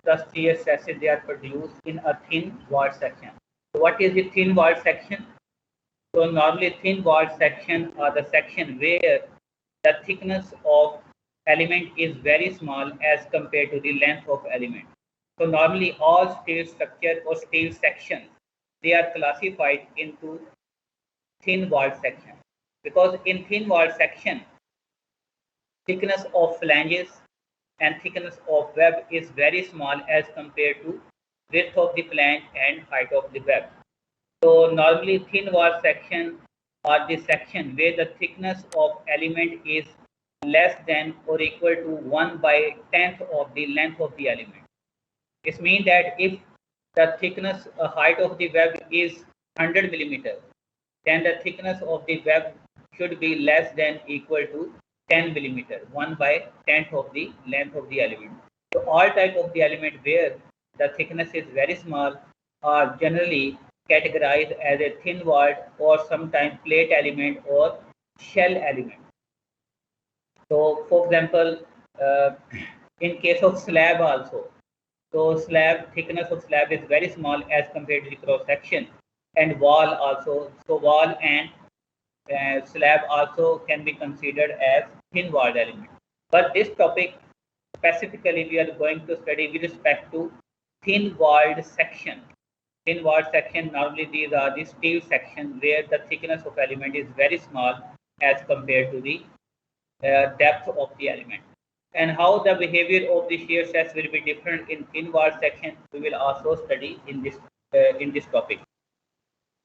the shear stresses they are produced in a thin wall section. So what is the thin wall section? So normally thin wall section are the section where the thickness of element is very small as compared to the length of element. So normally all steel structure or steel sections, they are classified into thin wall section, because in thin wall section thickness of flanges and thickness of web is very small as compared to width of the flange and height of the web. So normally thin wall section are the section where the thickness of element is less than or equal to 1 by 10th of the length of the element. This means that if the thickness height of the web is 100 millimeter, then the thickness of the web should be less than equal to 10 millimeter, 1 by 10th of the length of the element. So all type of the element where the thickness is very small are generally categorized as a thin walled or sometimes plate element or shell element. So for example, in case of slab also, so slab thickness of slab is very small as compared to the cross section, and wall also. So wall and slab also can be considered as thin walled element. But this topic specifically we are going to study with respect to thin walled section. Thin walled section, normally these are the steel section where the thickness of element is very small as compared to the depth of the element. And how the behavior of the shear stress will be different in thin walled section, we will also study in this topic.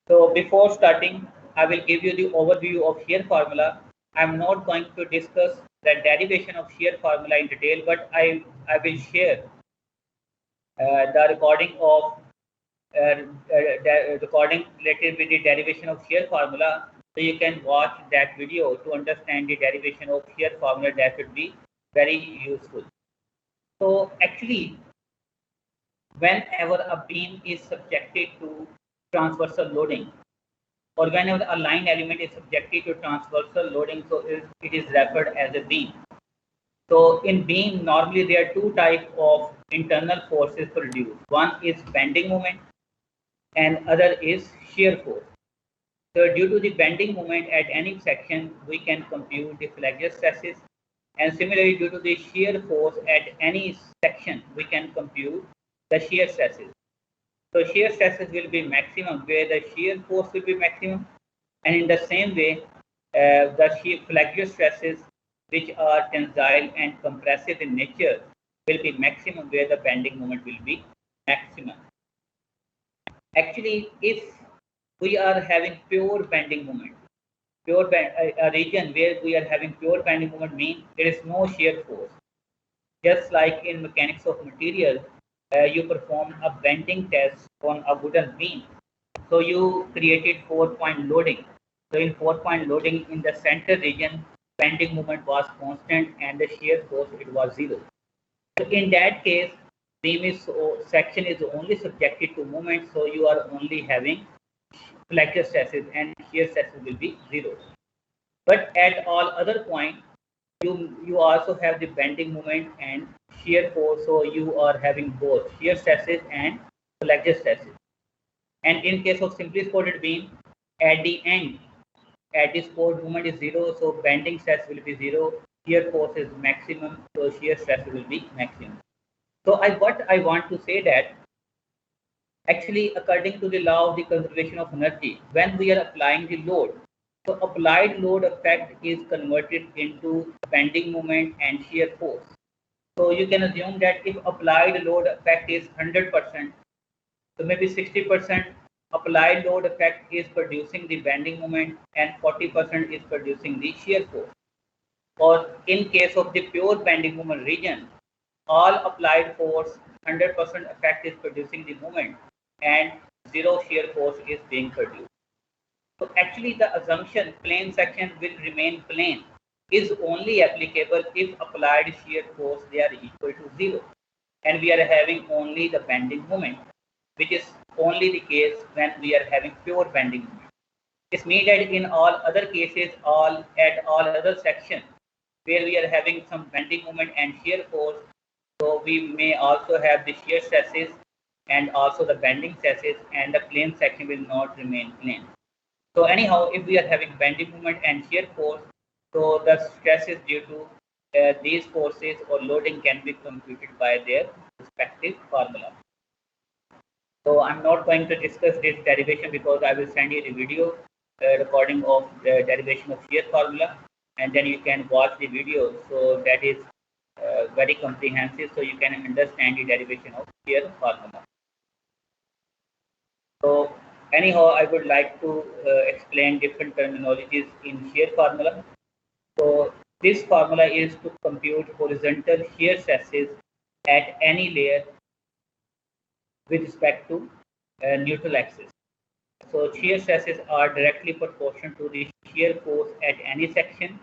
So before starting, I will give you the overview of shear formula. I am not going to discuss the derivation of shear formula in detail, but I will share the recording of recording related with the derivation of shear formula, so you can watch that video to understand the derivation of shear formula. That would be very useful. So actually, whenever a beam is subjected to transversal loading, or whenever a line element is subjected to transversal loading, so it is referred as a beam. So in beam, normally there are two types of internal forces produced. One is bending moment and other is shear force. So due to the bending moment at any section, we can compute the flexure stresses, and similarly due to the shear force at any section, we can compute the shear stresses. So shear stresses will be maximum where the shear force will be maximum, and in the same way, the shear flexure stresses, which are tensile and compressive in nature, will be maximum where the bending moment will be maximum. Actually, if we are having pure bending moment, a region where we are having pure bending moment means there is no shear force. Just like in mechanics of material, you perform a bending test on a wooden beam. So you created 4-point loading. So in 4-point loading in the center region, bending moment was constant and the shear force it was 0. So in that case, beam is section is only subjected to moment, so you are only having flexure stresses and shear stresses will be 0. But at all other points, you also have the bending moment and shear force, so you are having both shear stresses and flexure stresses. And in case of simply supported beam, at the end, at the support moment is 0, so bending stress will be 0, shear force is maximum, so shear stress will be maximum. So what I want to say that actually according to the law of the conservation of energy, when we are applying the load, so applied load effect is converted into bending moment and shear force. So you can assume that if applied load effect is 100%, so maybe 60% applied load effect is producing the bending moment and 40% is producing the shear force. Or in case of the pure bending moment region, all applied force 100% effect is producing the moment and 0 shear force is being produced. So actually the assumption plane section will remain plane is only applicable if applied shear force they are equal to 0 and we are having only the bending moment, which is only the case when we are having pure bending moment. This means that in all other cases, at all other sections where we are having some bending moment and shear force, So we may also have the shear stresses and also the bending stresses, and the plane section will not remain plane. So anyhow, if we are having bending moment and shear force, so the stresses due to these forces or loading can be computed by their respective formula. So I'm not going to discuss this derivation because I will send you the video recording of the derivation of shear formula, and then you can watch the video. So that is very comprehensive, so you can understand the derivation of shear formula. So anyhow, I would like to explain different terminologies in shear formula. So this formula is to compute horizontal shear stresses at any layer with respect to neutral axis. So shear stresses are directly proportional to the shear force at any section,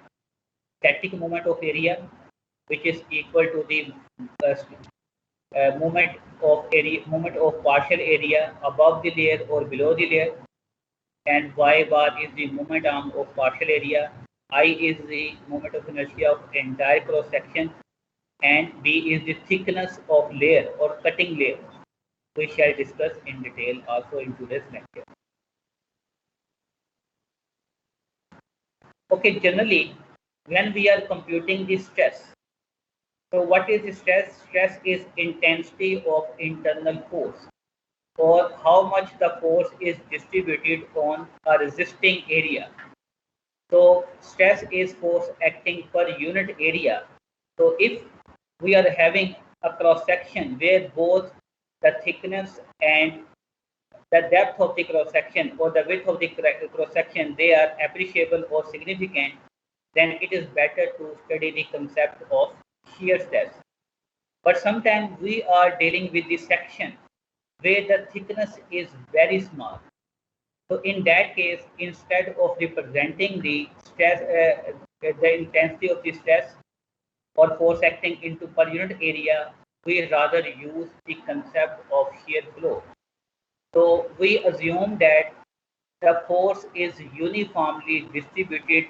static moment of area, which is equal to the moment of partial area above the layer or below the layer, and y bar is the moment arm of partial area, I is the moment of inertia of entire cross section, and b is the thickness of layer or cutting layer. We shall discuss in detail also in today's lecture. Okay, generally, when we are computing the stress, so what is the stress? Stress is intensity of internal force, or how much the force is distributed on a resisting area. So stress is force acting per unit area. So if we are having a cross section where both the thickness and the depth of the cross section or the width of the cross section, they are appreciable or significant, then it is better to study the concept of shear stress. But sometimes we are dealing with the section where the thickness is very small. So in that case, instead of representing the stress, the intensity of the stress or force acting into per unit area, we rather use the concept of shear flow. So we assume that the force is uniformly distributed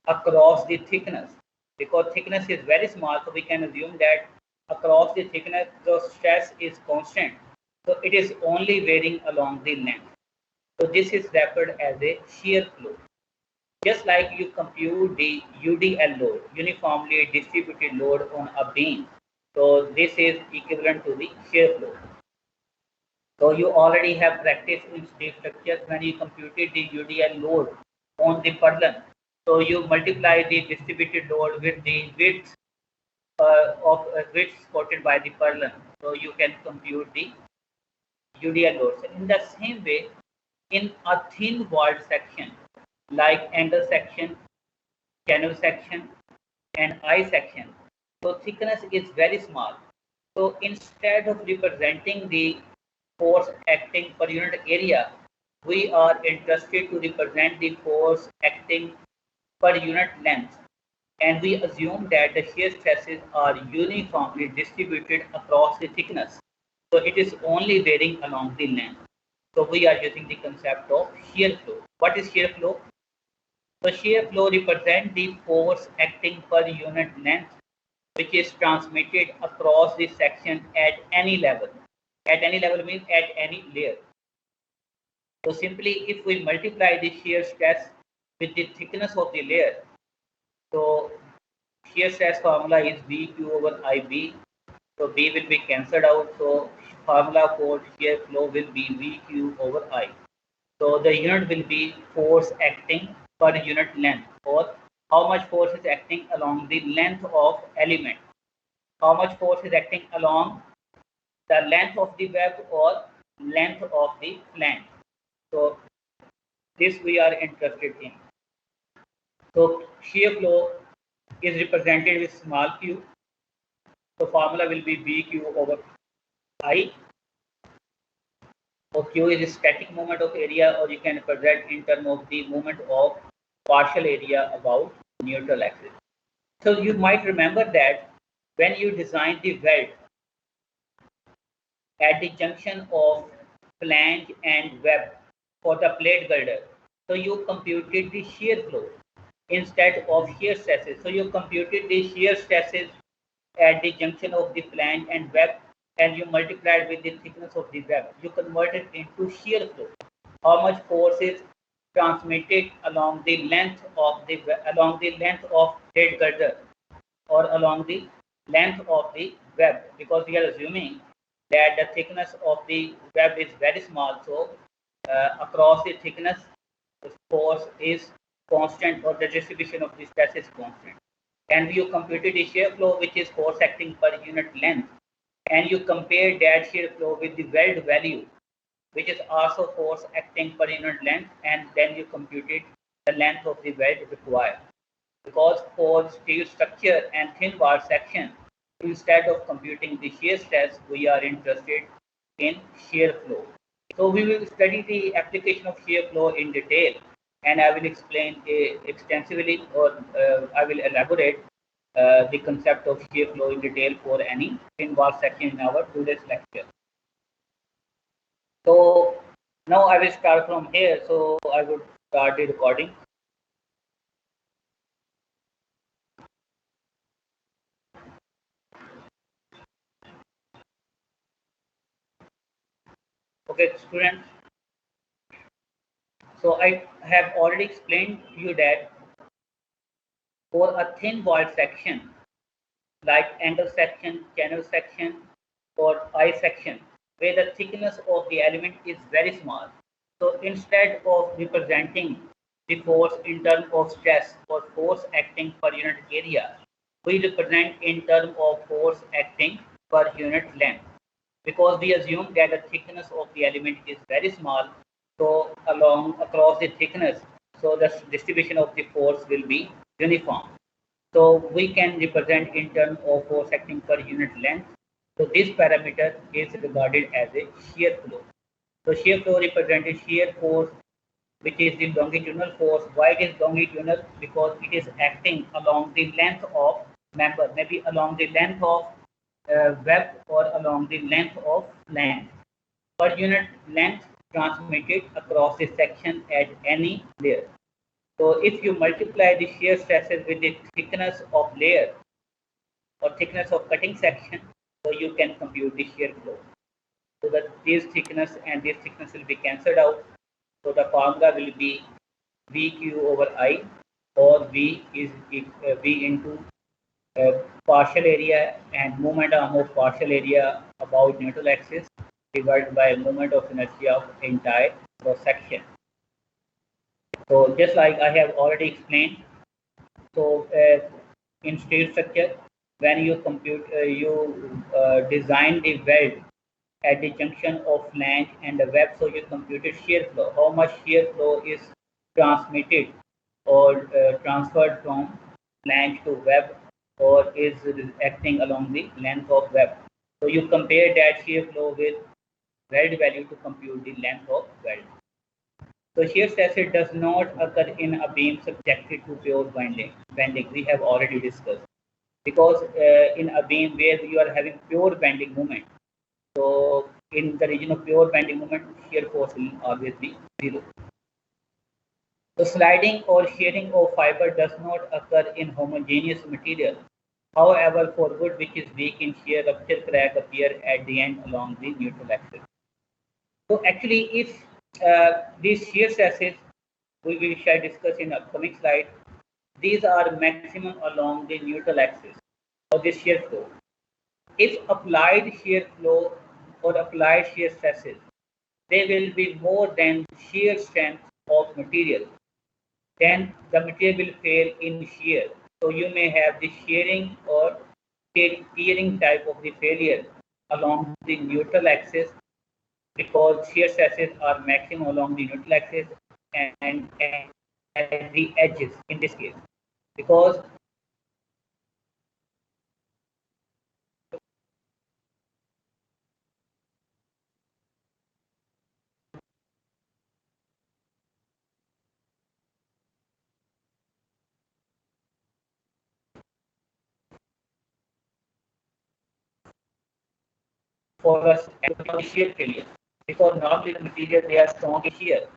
across the thickness. Because thickness is very small, so we can assume that across the thickness, the stress is constant. So it is only varying along the length. So this is referred as a shear flow. Just like you compute the UDL load, uniformly distributed load on a beam. So this is equivalent to the shear flow. So you already have practiced in steel structures when you computed the UDL load on the purlin. So you multiply the distributed load with the width of width supported by the purlin. So you can compute the UDL load. So in the same way, in a thin walled section like angle section, channel section, and eye section, so thickness is very small. So instead of representing the force acting per unit area, we are interested to represent the force acting per unit length. And we assume that the shear stresses are uniformly distributed across the thickness. So it is only varying along the length. So we are using the concept of shear flow. What is shear flow? So shear flow represents the force acting per unit length, which is transmitted across the section at any level. At any level means at any layer. So simply if we multiply the shear stress with the thickness of the layer, so shear stress formula is VQ over IB. So B will be cancelled out. So formula for shear flow will be VQ over I. So the unit will be force acting per unit length, or how much force is acting along the length of element. How much force is acting along the length of the web or length of the flange. So this we are interested in. So shear flow is represented with small q. So formula will be BQ over I. So Q is the static moment of area, or you can represent in terms of the moment of partial area about neutral axis. So you might remember that when you design the weld at the junction of flange and web for the plate welder, so you computed the shear flow instead of shear stresses. So you computed the shear stresses at the junction of the flange and web, and you multiply it with the thickness of the web. You convert it into shear flow. How much force is transmitted along the length of the head girder or along the length of the web, because we are assuming that the thickness of the web is very small. So across the thickness, the force is constant, or the distribution of the stress is constant. And you computed the shear flow, which is force acting per unit length, and you compare that shear flow with the weld value, which is also force acting per unit length, and then you computed the length of the weld required. Because for steel structure and thin wall section, instead of computing the shear stress, we are interested in shear flow. So we will study the application of shear flow in detail, and I will explain extensively, or I will elaborate the concept of shear flow in detail for any thin wall section in our today's lecture. So now I will start from here. So I would start the recording. Okay, students. So I have already explained to you that for a thin wall section, like angle section, channel section, or eye section, where the thickness of the element is very small. So instead of representing the force in terms of stress or force acting per unit area, we represent in terms of force acting per unit length, because we assume that the thickness of the element is very small. So across the thickness, so the distribution of the force will be uniform. So we can represent in terms of force acting per unit length. So this parameter is regarded as a shear flow. So shear flow represents shear force, which is the longitudinal force. Why it is longitudinal? Because it is acting along the length of member, maybe along the length of web, or along the length of flange. Per unit length transmitted across the section at any layer. So if you multiply the shear stresses with the thickness of layer or thickness of cutting section, so you can compute the shear flow. So that this thickness and this thickness will be cancelled out. So the formula will be VQ over I, or V is V into partial area and moment arm of partial area about neutral axis divided by moment of inertia of entire cross section. So just like I have already explained, so in steel structure, when you compute, design the weld at the junction of flange and the web, so you computed shear flow. How much shear flow is transmitted or transferred from flange to web, or is acting along the length of web. So you compare that shear flow with weld value to compute the length of weld. So shear stress does not occur in a beam subjected to pure bending. We have already discussed, because in a beam where you are having pure bending moment, so in the region of pure bending moment, shear force will always be zero. So sliding or shearing of fiber does not occur in homogeneous material. However, for wood which is weak in shear, rupture crack appear at the end along the neutral axis. So actually, if these shear stresses, we shall discuss in upcoming slide, these are maximum along the neutral axis of the shear flow. If applied shear flow or applied shear stresses, they will be more than shear strength of material, then the material will fail in shear. So you may have the shearing or tearing type of the failure along the neutral axis, because shear stresses are maximum along the neutral axis and at the edges in this case, because for us to shear failure, because normally the material they are strong in shear,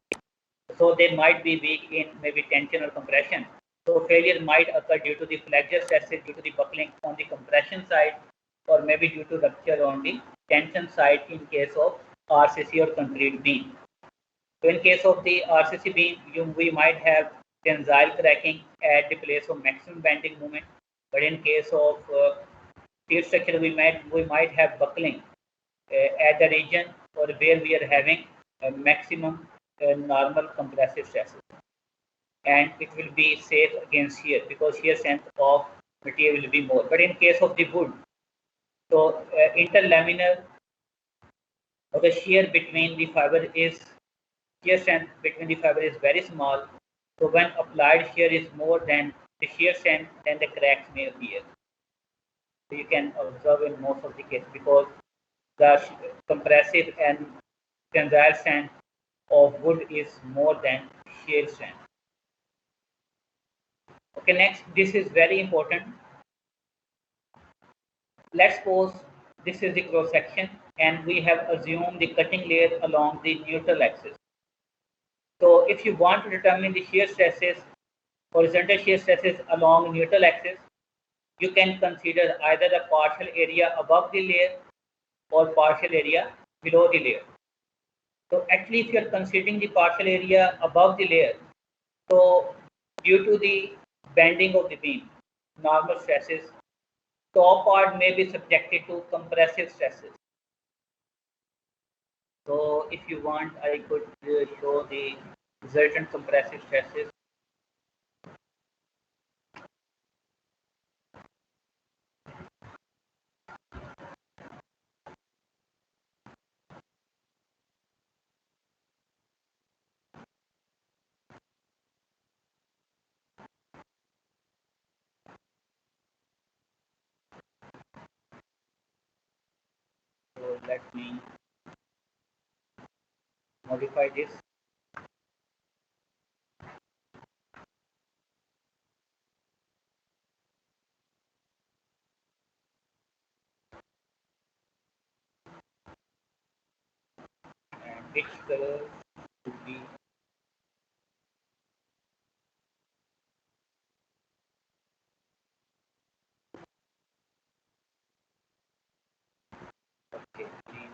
so they might be weak in maybe tension or compression. So failure might occur due to the flexure stresses, due to the buckling on the compression side, or maybe due to rupture on the tension side in case of RCC or concrete beam. So in case of the RCC beam, we might have tensile cracking at the place of maximum bending moment, but in case of steel structure, we might have buckling at the region or where we are having a maximum normal compressive stresses, and it will be safe against shear because shear strength of material will be more. But in case of the wood, so interlaminar or the shear between the fiber is shear strength between the fiber is very small. So when applied shear is more than the shear strength, then the cracks may appear. So you can observe in most of the cases because the compressive and tensile strength of wood is more than shear strength. Okay, next, this is very important. Let's suppose this is the cross section and we have assumed the cutting layer along the neutral axis. So if you want to determine the shear stresses, horizontal shear stresses along neutral axis, you can consider either the partial area above the layer or partial area below the layer. So actually, if you are considering the partial area above the layer, so due to the bending of the beam, normal stresses, top part may be subjected to compressive stresses. So if you want, I could show the resultant compressive stresses. So let me modify this. And which color would be okay? Green.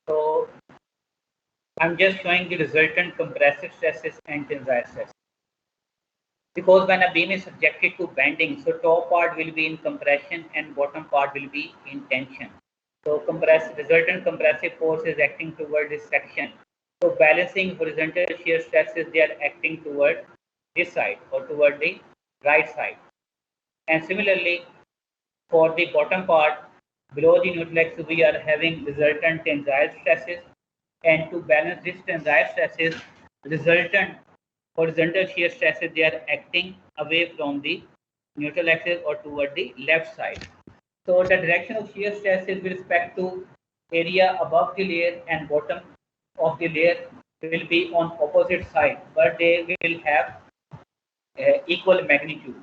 So I'm just showing the resultant compressive stresses and tensile stresses. Because when a beam is subjected to bending, so top part will be in compression and bottom part will be in tension. So resultant compressive force is acting toward this section. So balancing horizontal shear stresses, they are acting toward this side or toward the right side. And similarly, for the bottom part, below the neutral axis, we are having resultant tensile stresses. And to balance this tensile stresses, resultant horizontal shear stresses, they are acting away from the neutral axis or toward the left side. So the direction of shear stresses with respect to area above the layer and bottom of the layer will be on opposite side, but they will have equal magnitude.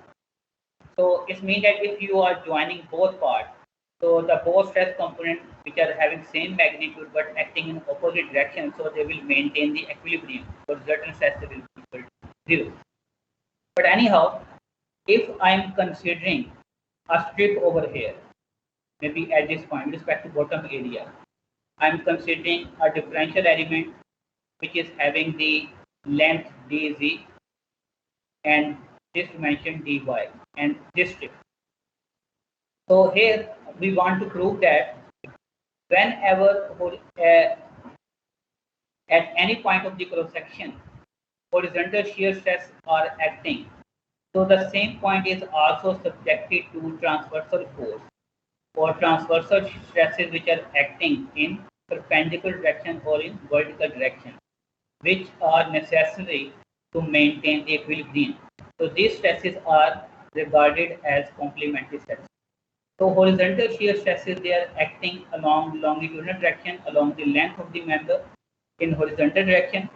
So it means that if you are joining both parts, so the both stress components which are having same magnitude but acting in opposite direction, so they will maintain the equilibrium. So certain stress will be equal to zero. But anyhow, if I'm considering a strip over here, maybe at this point with respect to bottom area, I'm considering a differential element which is having the length dz and this dimension dy and this strip. So here we want to prove that whenever at any point of the cross section, horizontal shear stress are acting. So the same point is also subjected to transversal force or transversal stresses which are acting in perpendicular direction or in vertical direction, which are necessary to maintain the equilibrium. So these stresses are regarded as complementary stresses. So horizontal shear stresses, they are acting along longitudinal direction along the length of the member in horizontal direction.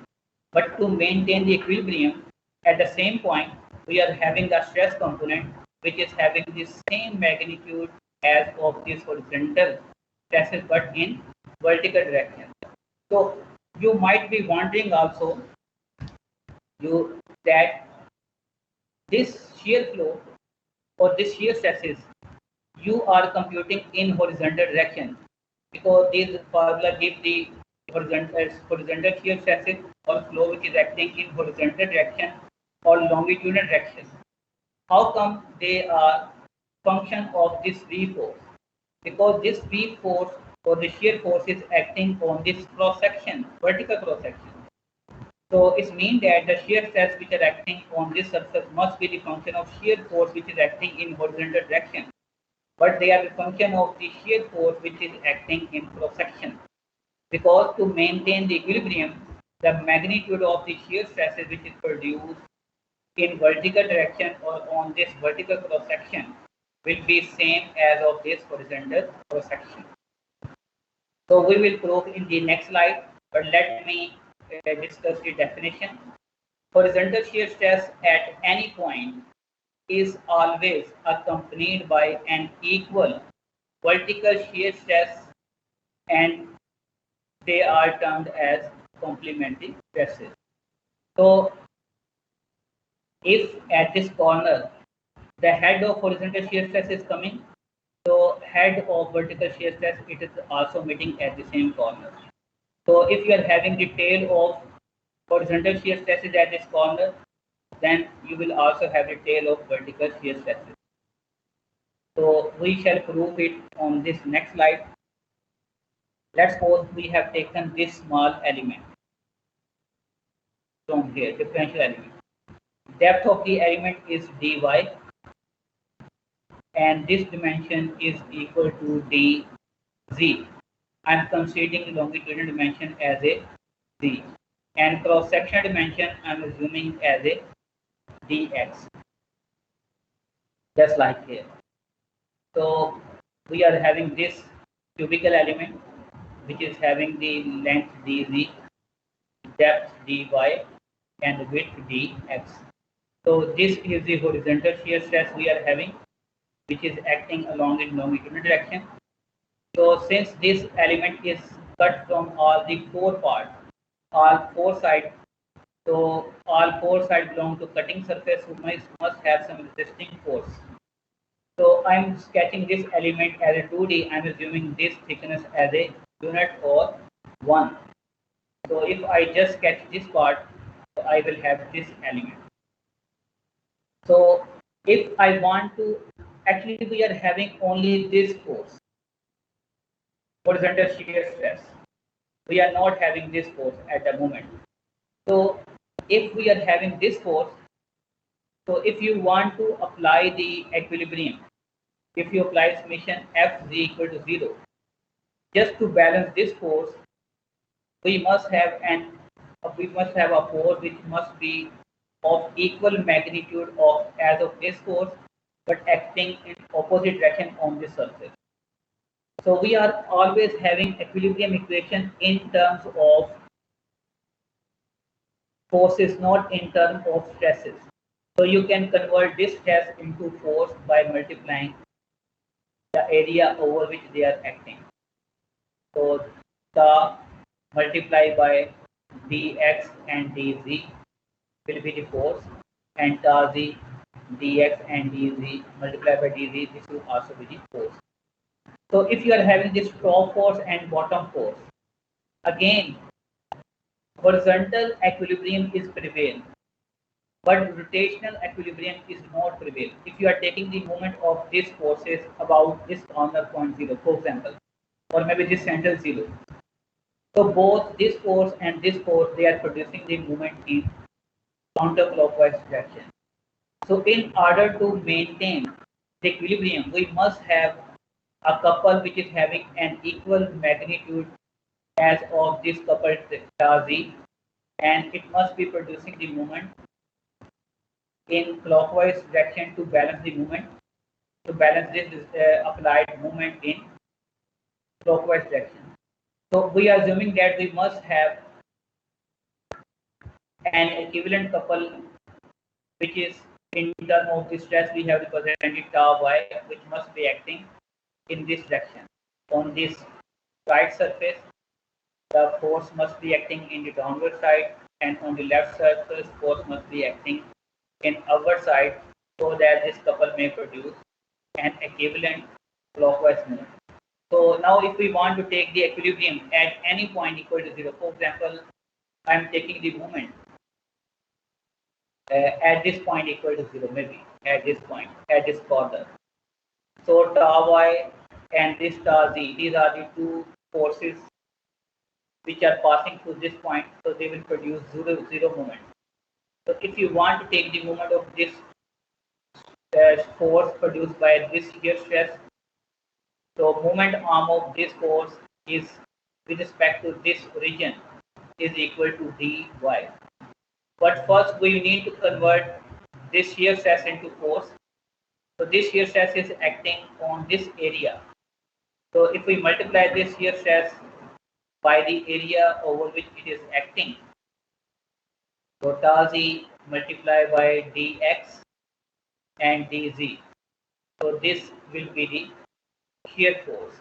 But to maintain the equilibrium, at the same point, we are having a stress component which is having the same magnitude as of this horizontal stresses but in vertical direction. So you might be wondering also you that this shear flow or this shear stresses you are computing in horizontal direction because this formula gives the horizontal shear stresses or flow which is acting in horizontal direction or longitudinal direction. How come they are function of this V force? Because this V force or the shear force is acting on this cross section, vertical cross section. So it means that the shear stress which are acting on this surface must be the function of shear force which is acting in horizontal direction, but they are the function of the shear force which is acting in cross section. Because to maintain the equilibrium, the magnitude of the shear stresses which is produced in vertical direction or on this vertical cross section will be same as of this horizontal cross section. So we will prove in the next slide, but let me discuss the definition. Horizontal shear stress at any point is always accompanied by an equal vertical shear stress, and they are termed as complementary stresses. So if at this corner the head of horizontal shear stress is coming, so head of vertical shear stress, it is also meeting at the same corner. So if you are having the tail of horizontal shear stresses at this corner, then you will also have the tail of vertical shear stresses. So we shall prove it on this next slide. Let's suppose we have taken this small element from here, differential element. Depth of the element is dy, and this dimension is equal to dz. I'm considering longitudinal dimension as a z, and cross-sectional dimension I'm assuming as a dx, just like here. So we are having this cubical element which is having the length dz, depth dy, and width dx. So this is the horizontal shear stress we are having, which is acting along in longitudinal direction. So since this element is cut from all the four parts, all four sides, so all four sides belong to cutting surface, who must have some resisting force. So I'm sketching this element as a 2D. I'm assuming this thickness as a unit or 1. So if I just sketch this part, I will have this element. So if I want to, actually we are having only this force, horizontal shear stress. We are not having this force at the moment. So if we are having this force, so if you want to apply the equilibrium, if you apply summation f z equal to 0, just to balance this force, we must have a force which must be of equal magnitude of as of this force, but acting in opposite direction on this surface. So we are always having equilibrium equation in terms of forces, not in terms of stresses. So you can convert this stress into force by multiplying the area over which they are acting. So the multiply by dx and dz will be the force, and tau z dx and dz multiplied by dz, this will also be the force. So if you are having this top force and bottom force, again horizontal equilibrium is prevail, but rotational equilibrium is not prevail. If you are taking the moment of these forces about this corner point 0, for example, or maybe this central 0, so both this force and this force, they are producing the movement in counterclockwise direction. So in order to maintain the equilibrium, we must have a couple which is having an equal magnitude as of this couple tau z, and it must be producing the moment in clockwise direction to balance the moment, to balance this applied moment in clockwise direction. So we are assuming that we must have an equivalent couple which is in terms of the stress we have represented tau y, which must be acting in this direction. On this right surface, the force must be acting in the downward side, and on the left surface, force must be acting in upward side, so that this couple may produce an equivalent clockwise movement. So now if we want to take the equilibrium at any point equal to 0, for example, I am taking the moment at this point equal to 0, maybe at this point, at this corner. So tau y and this tau z, these are the two forces which are passing through this point, so they will produce zero moment. So if you want to take the moment of this force produced by this shear stress, so moment arm of this force is with respect to this region is equal to dy. But first we need to convert this shear stress into force. So this shear stress is acting on this area. So if we multiply this shear stress by the area over which it is acting, so tau z multiplied by dx and dz. So this will be the shear force,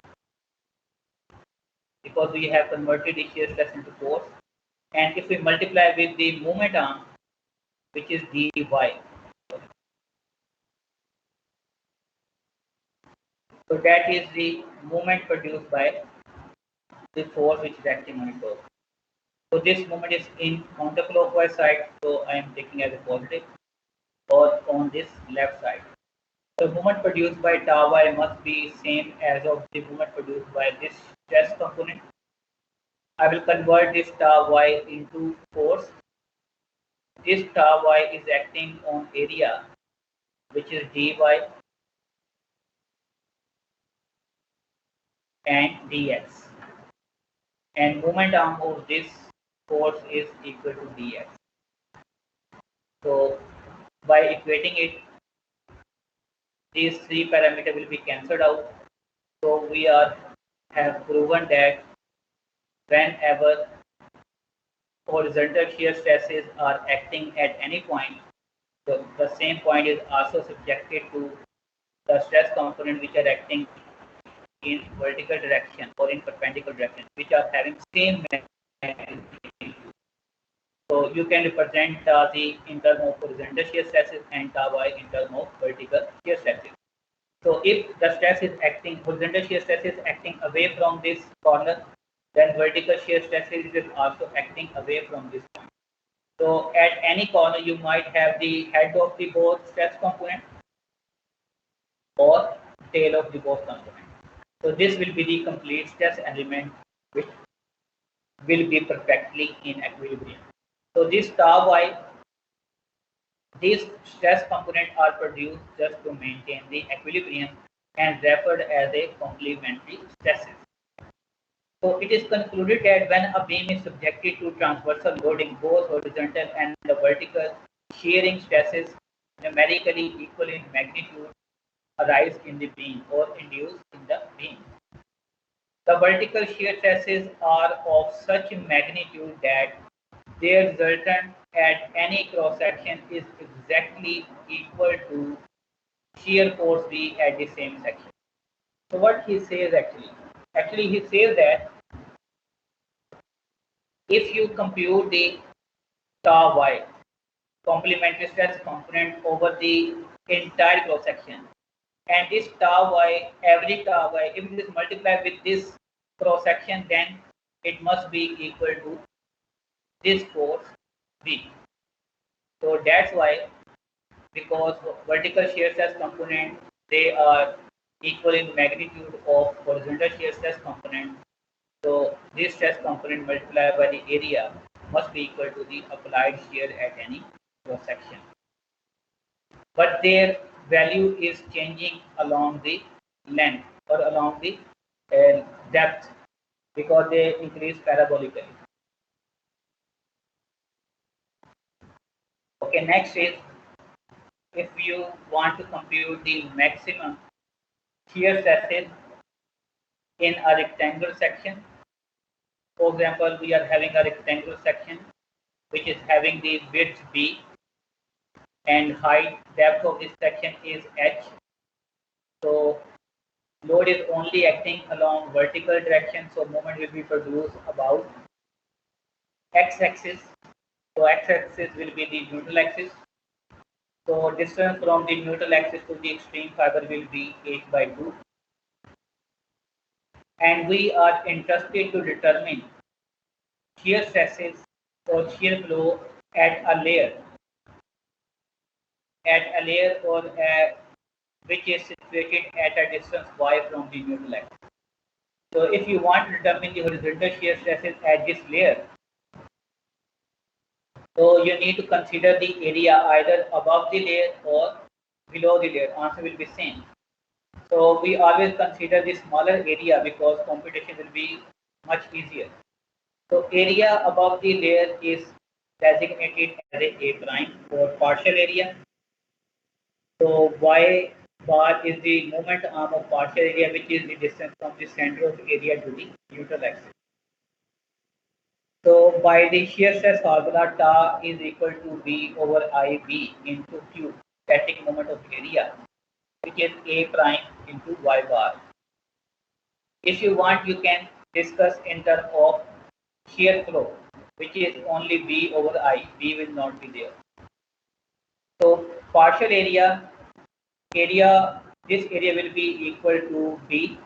because we have converted the shear stress into force. And if we multiply with the moment arm, which is dy, so that is the moment produced by the force which is acting on it. So this moment is in counterclockwise side, so I am taking as a positive, or on this left side. The moment produced by tau y must be same as of the moment produced by this stress component. I will convert this tau y into force. This tau y is acting on area, which is dy and dx, and moment arm of this force is equal to dx. So by equating it, these three parameters will be cancelled out. So we have proven that whenever horizontal shear stresses are acting at any point, so the same point is also subjected to the stress component which are acting in vertical direction or in perpendicular direction, which are having same magnitude. So you can represent the in terms of horizontal shear stresses and tau y in terms of vertical shear stresses. So if the stress is acting, horizontal shear stress is acting away from this corner, then vertical shear stress is also acting away from this point. So at any corner, you might have the head of the both stress component or tail of the both component. So this will be the complete stress element which will be perfectly in equilibrium. So this tau y, these stress components are produced just to maintain the equilibrium and referred as a complementary stresses. So it is concluded that when a beam is subjected to transversal loading, both horizontal and the vertical shearing stresses numerically equal in magnitude arise in the beam or induced in the beam. The vertical shear stresses are of such magnitude that their resultant at any cross section is exactly equal to shear force B at the same section. So what he says actually he says that if you compute the tau y complementary stress component over the entire cross section, and this tau y, every tau y, if it is multiplied with this cross section, then it must be equal to this force B. So that's why, because vertical shear stress component, they are equal in magnitude of horizontal shear stress component. So this stress component multiplied by the area must be equal to the applied shear at any cross section. but their value is changing along the length or along the depth because they increase parabolically. Okay, next is if you want to compute the maximum shear stresses in a rectangular section. For example, we are having a rectangular section which is having the width b and height depth of this section is h. So load is only acting along vertical direction, so moment will be produced about x-axis. So x-axis will be the neutral axis. So distance from the neutral axis to the extreme fiber will be h by 2. And we are interested to determine shear stresses or shear flow at a layer or which is situated at a distance y from the neutral axis. So if you want to determine the horizontal shear stresses at this layer, so you need to consider the area either above the layer or below the layer. Answer will be same. So we always consider the smaller area because computation will be much easier. So area above the layer is designated as a prime for partial area. So y bar is the moment arm of partial area, which is the distance from the center of area to the neutral axis. So by the shear stress formula, tau is equal to B over IB into Q, static moment of area, which is A prime into Y bar. If you want, you can discuss in terms of shear flow, which is only B over I. B will not be there. So partial area, this area will be equal to B.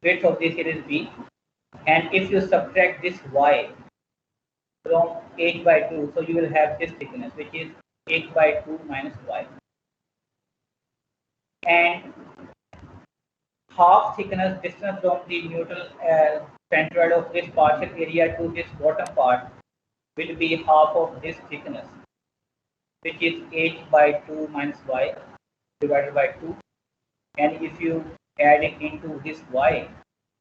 Width of this area is B. And if you subtract this Y from h by 2, so you will have this thickness, which is h by 2 minus y. And half thickness distance from the neutral centroid of this partial area to this bottom part will be half of this thickness, which is h by 2 minus y divided by 2. And if you add it into this y,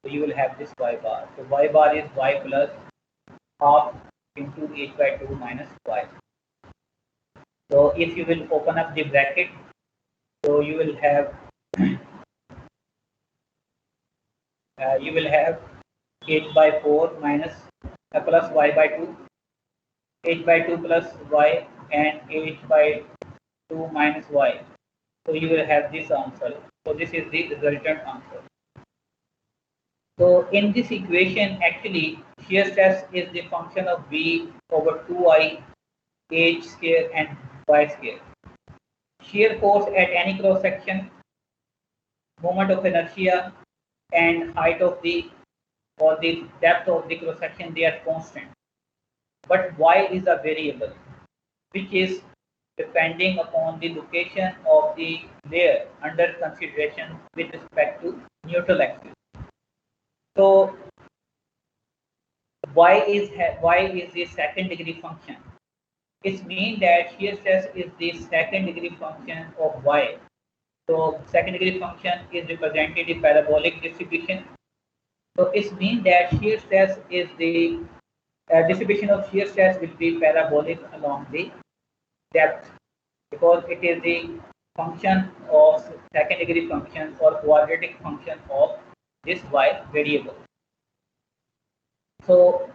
so you will have this y bar. So y bar is y plus half into h by 2 minus y. So if you will open up the bracket, so you will have you will have h by 4 minus plus y by 2, h by 2 plus y and h by 2 minus y. So you will have this answer. So this is the resultant answer. So in this equation, actually shear stress is the function of V over 2I h square and y square. Shear force at any cross section, moment of inertia, and height of the or the depth of the cross section, they are constant. But y is a variable which is depending upon the location of the layer under consideration with respect to neutral axis. So y is the second degree function. It means that shear stress is the second degree function of y. So second degree function is represented in parabolic distribution. So it means that shear stress is the distribution of shear stress will be parabolic along the depth because it is the function of second degree function or quadratic function of this y variable. So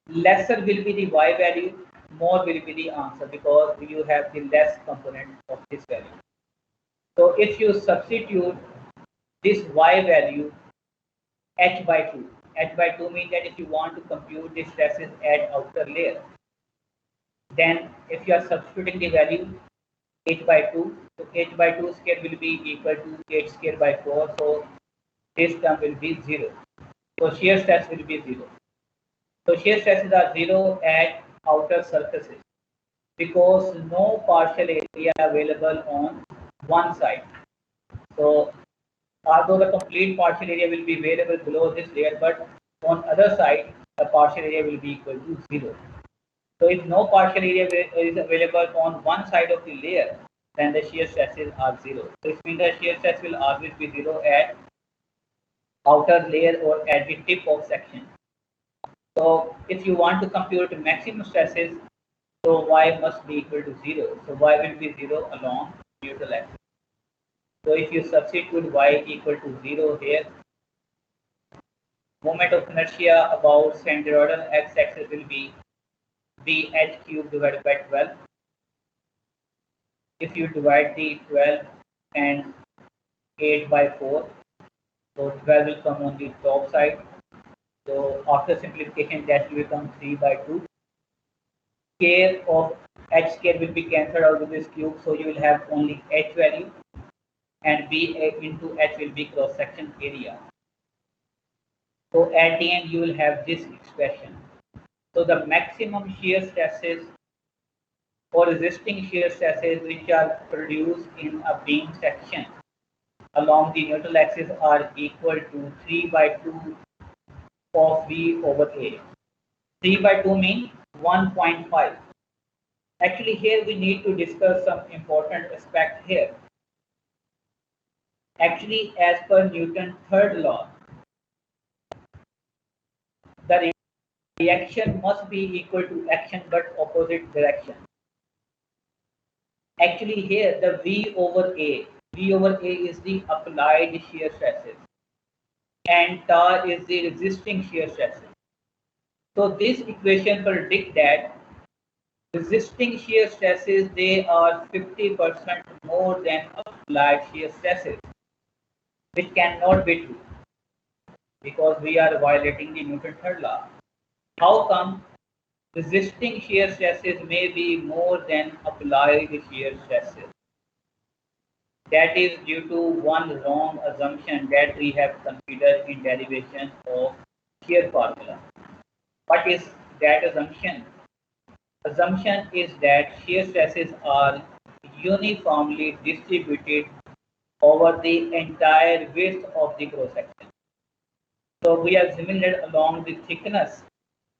lesser will be the y value, more will be the answer because you have the less component of this value. So if you substitute this y value h by 2, h by 2 means that if you want to compute the stresses at outer layer, then if you are substituting the value h by 2, so h by 2 square will be equal to h square by 4, so this term will be 0. So shear stress will be 0. So shear stresses are 0 at outer surfaces because no partial area available on one side. So although the complete partial area will be available below this layer, but on other side the partial area will be equal to 0. So if no partial area is available on one side of the layer, then the shear stresses are zero. So it means the shear stress will always be zero at outer layer or at the tip of section. So if you want to compute maximum stresses, so y must be equal to zero. So y will be zero along neutral axis. So if you substitute y equal to zero here, moment of inertia about sinusoidal x-axis will be bh cubed divided by 12. If you divide the 12 and 8 by 4, so 12 will come on the top side. So after simplification, that will become 3 by 2. Square of h square will be cancelled out with this cube, so you will have only h value, and b into h will be cross section area. So at the end, you will have this expression. So the maximum shear stresses or resisting shear stresses which are produced in a beam section along the neutral axis are equal to 3 by 2 of V over A. 3 by 2 means 1.5. Actually, here we need to discuss some important aspect here. Actually, as per Newton's third law, the reaction must be equal to action but opposite direction. Actually, here the V over A is the applied shear stresses, and tau is the resisting shear stresses. So this equation predicts that resisting shear stresses, they are 50% more than applied shear stresses, which cannot be true because we are violating the Newton's third law. How come resisting shear stresses may be more than applied shear stresses? That is due to one wrong assumption that we have considered in derivation of shear formula. What is that assumption? Assumption is that shear stresses are uniformly distributed over the entire width of the cross section. So we have simulated along the thickness,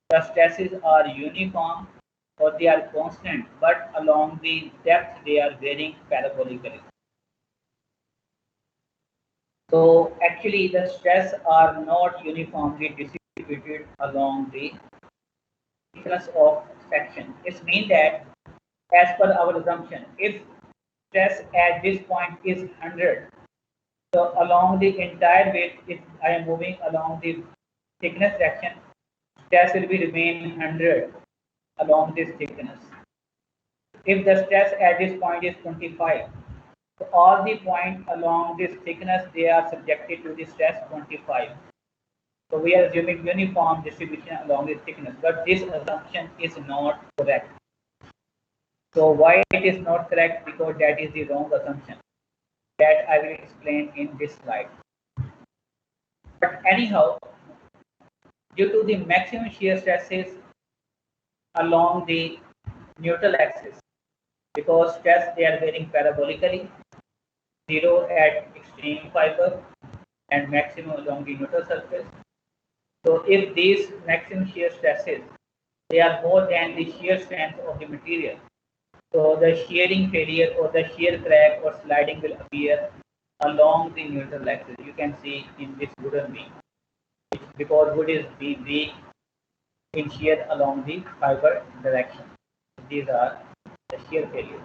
the stresses are uniform or they are constant, but along the depth they are varying parabolically. So actually the stress are not uniformly distributed along the thickness of section. It means that as per our assumption, if stress at this point is 100, so along the entire width, if I am moving along the thickness section, stress will be remain 100 along this thickness. If the stress at this point is 25, so all the points along this thickness, they are subjected to the stress 25. So we are assuming uniform distribution along this thickness, but this assumption is not correct. So why it is not correct? Because that is the wrong assumption that I will explain in this slide. But anyhow, due to the maximum shear stresses along the neutral axis, because stress they are varying parabolically, zero at extreme fiber and maximum along the neutral surface. So if these maximum shear stresses, they are more than the shear strength of the material, so the shearing failure or the shear crack or sliding will appear along the neutral axis. You can see in this wooden beam, because wood is weak in shear along the fiber direction. These are the shear failure.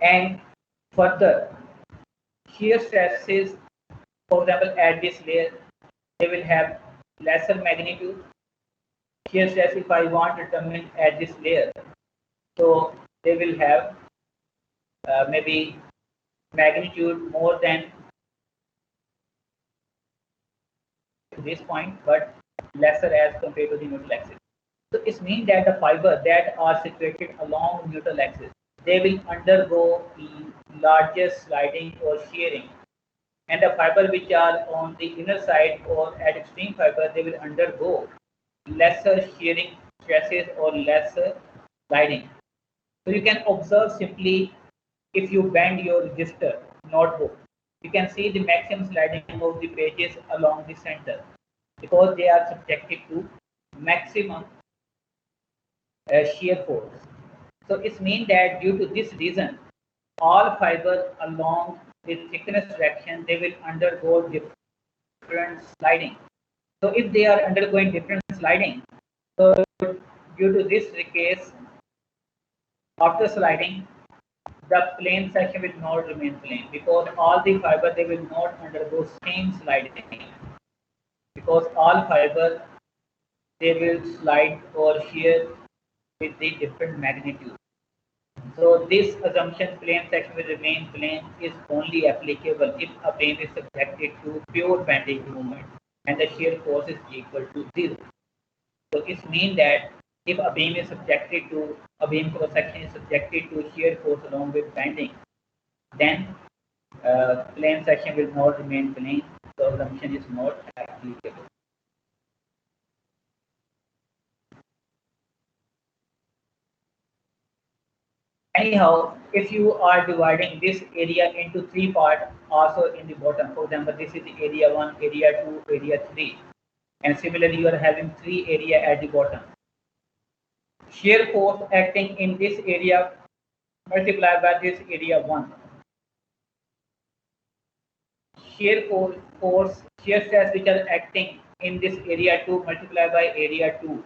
And further, shear stresses, for example, at this layer, they will have lesser magnitude. Shear stress, if I want to determine at this layer, so they will have maybe magnitude more than this point, but lesser as compared to the neutral axis. So it means that the fiber that are situated along neutral axis, they will undergo larger sliding or shearing, and the fiber which are on the inner side or at extreme fiber, they will undergo lesser shearing stresses or lesser sliding. So you can observe simply if you bend your register notebook, you can see the maximum sliding of the pages along the center because they are subjected to maximum shear force. So it means that due to this reason, all fibers along the thickness direction, they will undergo different sliding. So if they are undergoing different sliding, so due to this case, after sliding, the plane section will not remain plane because all the fiber they will not undergo same sliding because all fiber they will slide or shear with the different magnitude. So this assumption plane section will remain plane is only applicable if a beam is subjected to pure bending movement and the shear force is equal to 0. So it means that if a beam is subjected to a beam cross section is subjected to shear force along with bending, then plane section will not remain plane. So assumption is not applicable. Anyhow, if you are dividing this area into three parts, also in the bottom, for example, this is area 1, area 2, area 3, and similarly you are having three area at the bottom. Shear force acting in this area multiplied by this area 1. Shear stress which are acting in this area 2 multiplied by area 2.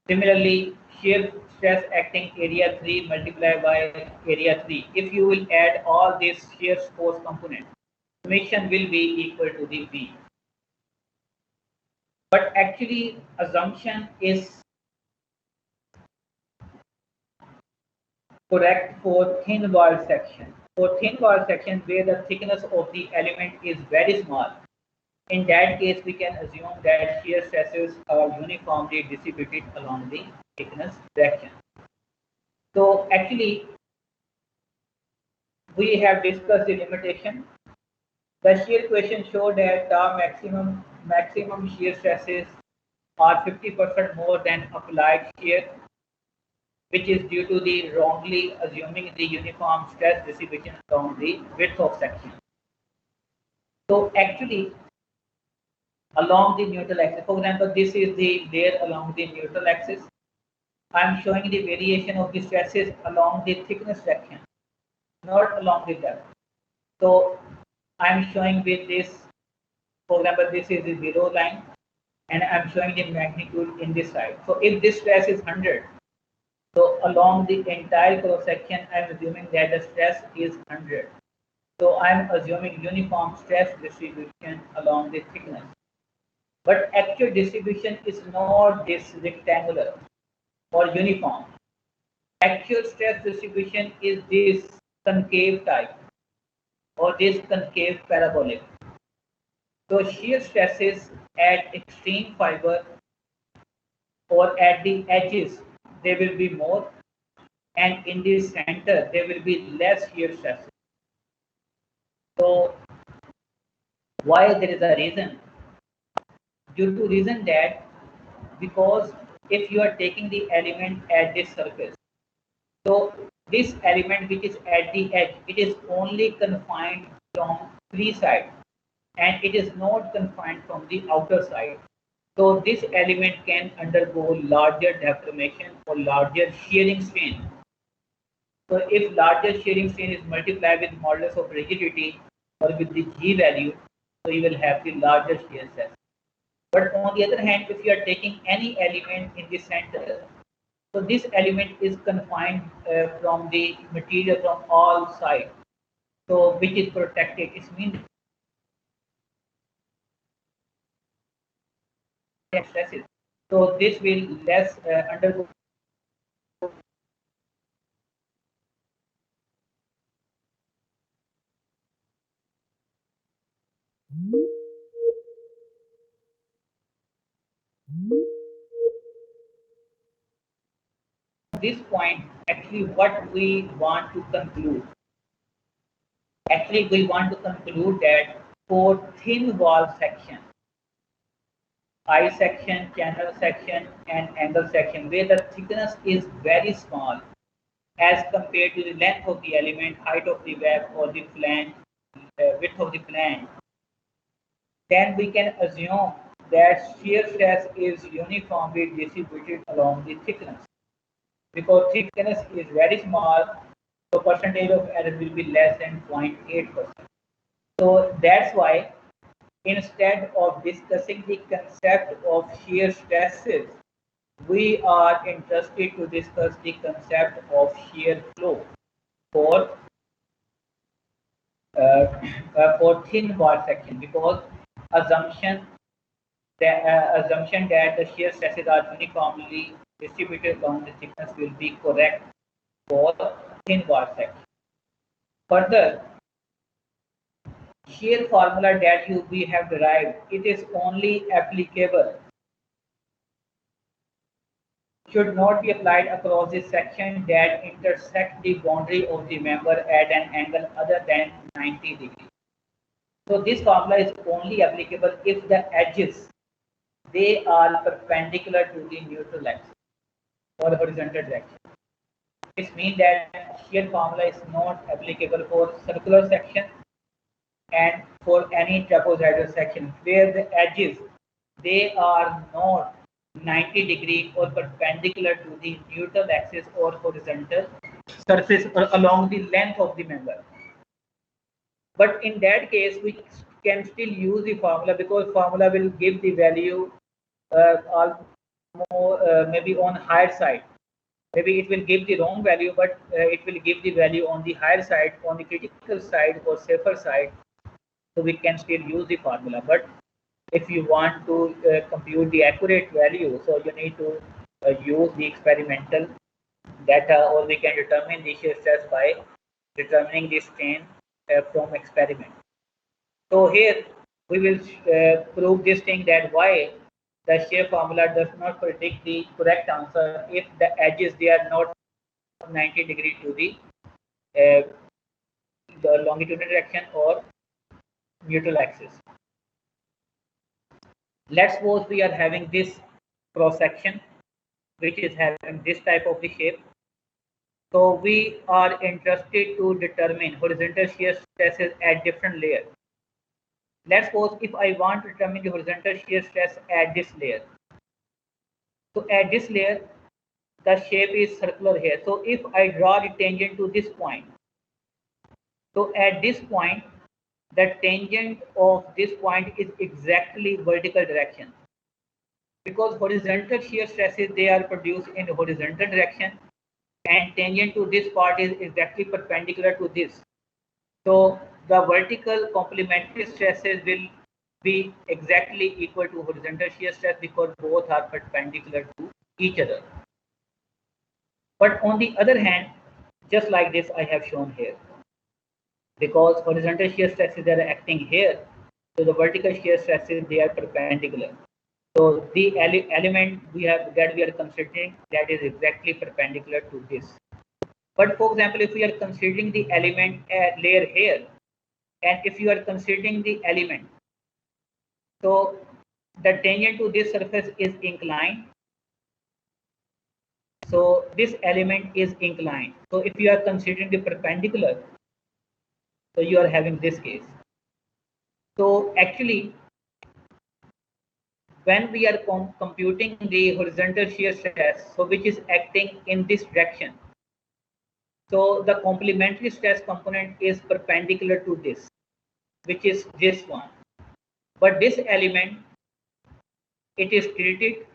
Similarly, shear stress acting area 3 multiplied by area 3. If you will add all these shear force components, summation will be equal to the V. But actually, assumption is correct for thin wall section. For thin wall section where the thickness of the element is very small, in that case, we can assume that shear stresses are uniformly distributed along the thickness direction. So actually, we have discussed the limitation. The shear equation show that the maximum shear stresses are 50% more than applied shear, which is due to the wrongly assuming the uniform stress distribution along the width of section. So actually, along the neutral axis, for example, this is the layer along the neutral axis. I am showing the variation of the stresses along the thickness section, not along the depth. So I am showing with this, for example, this is the 0 line, and I am showing the magnitude in this side. So if this stress is 100, so along the entire cross section, I am assuming that the stress is 100. So I am assuming uniform stress distribution along the thickness. But actual distribution is not this rectangular or uniform. Actual stress distribution is this concave type or this concave parabolic. So shear stresses at extreme fiber or at the edges, they will be more, and in the center, there will be less shear stresses. So why there is a reason? Due to reason that because if you are taking the element at this surface, so this element which is at the edge, it is only confined from three sides and it is not confined from the outer side. So this element can undergo larger deformation or larger shearing strain. So if larger shearing strain is multiplied with modulus of rigidity or with the G value, so you will have the larger shear stress. But on the other hand, if you are taking any element in the center, so this element is confined from the material from all sides, so which is protected. It means stresses. So this will less undergo. At this point, actually, what we want to conclude. Actually, we want to conclude that for thin wall section, eye section, channel section, and angle section, where the thickness is very small as compared to the length of the element, height of the web, or the flange, width of the flange, then we can assume that shear stress is uniformly distributed along the thickness. Because thickness is very small, so percentage of error will be less than 0.8%. So that's why instead of discussing the concept of shear stresses, we are interested to discuss the concept of shear flow for for thin wall section, because assumption assumption that the shear stresses are uniformly distributed along the thickness will be correct for thin wall section. Further, shear formula that we have derived, it is only applicable, should not be applied across the section that intersect the boundary of the member at an angle other than 90 degrees. So this formula is only applicable if the edges, they are perpendicular to the neutral axis or horizontal direction. This means that shear formula is not applicable for circular section and for any trapezoidal section where the edges, they are not 90-degree or perpendicular to the neutral axis or horizontal surface or along the length of the member. But in that case, we can still use the formula, because formula will give the value maybe on higher side. Maybe it will give the wrong value, but it will give the value on the higher side, on the critical side or safer side. So we can still use the formula. But if you want to compute the accurate value, so you need to use the experimental data, or we can determine the shear stress by determining the strain from experiment. So here we will prove this thing, that why the shear formula does not predict the correct answer if the edges, they are not 90 degree to uh, the longitudinal direction or neutral axis. Let's suppose we are having this cross section which is having this type of the shape. So we are interested to determine horizontal shear stresses at different layers. Let's suppose if I want to determine the horizontal shear stress at this layer. So at this layer, the shape is circular here. So if I draw the tangent to this point, so at this point, the tangent of this point is exactly vertical direction. Because horizontal shear stresses, they are produced in the horizontal direction, and tangent to this part is exactly perpendicular to this. So the vertical complementary stresses will be exactly equal to horizontal shear stress, because both are perpendicular to each other. But on the other hand, just like this I have shown here, because horizontal shear stresses are acting here, so the vertical shear stresses, they are perpendicular. So the element we are considering, that is exactly perpendicular to this. But for example, if we are considering the element layer here, and if you are considering the element, so the tangent to this surface is inclined. So this element is inclined. So if you are considering the perpendicular, so you are having this case. So actually, when we are computing the horizontal shear stress, so which is acting in this direction, so the complementary stress component is perpendicular to this, which is this one. But this element, it is tilted.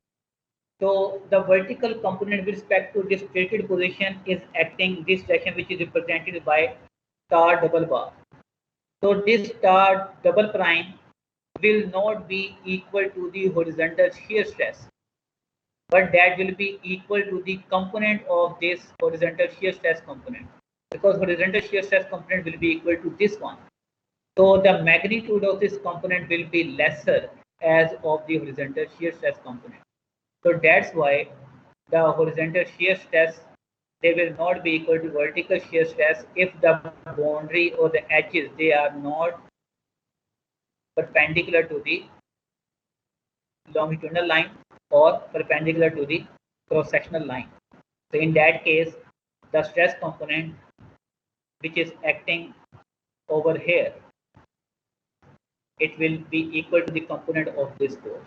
So the vertical component with respect to this tilted position is acting this direction, which is represented by star double bar. So this star double prime will not be equal to the horizontal shear stress, but that will be equal to the component of this horizontal shear stress component, because horizontal shear stress component will be equal to this one. So the magnitude of this component will be lesser as of the horizontal shear stress component. So that's why the horizontal shear stress, they will not be equal to vertical shear stress if the boundary or the edges, they are not perpendicular to the longitudinal line or perpendicular to the cross-sectional line. So in that case, the stress component which is acting over here, it will be equal to the component of this force.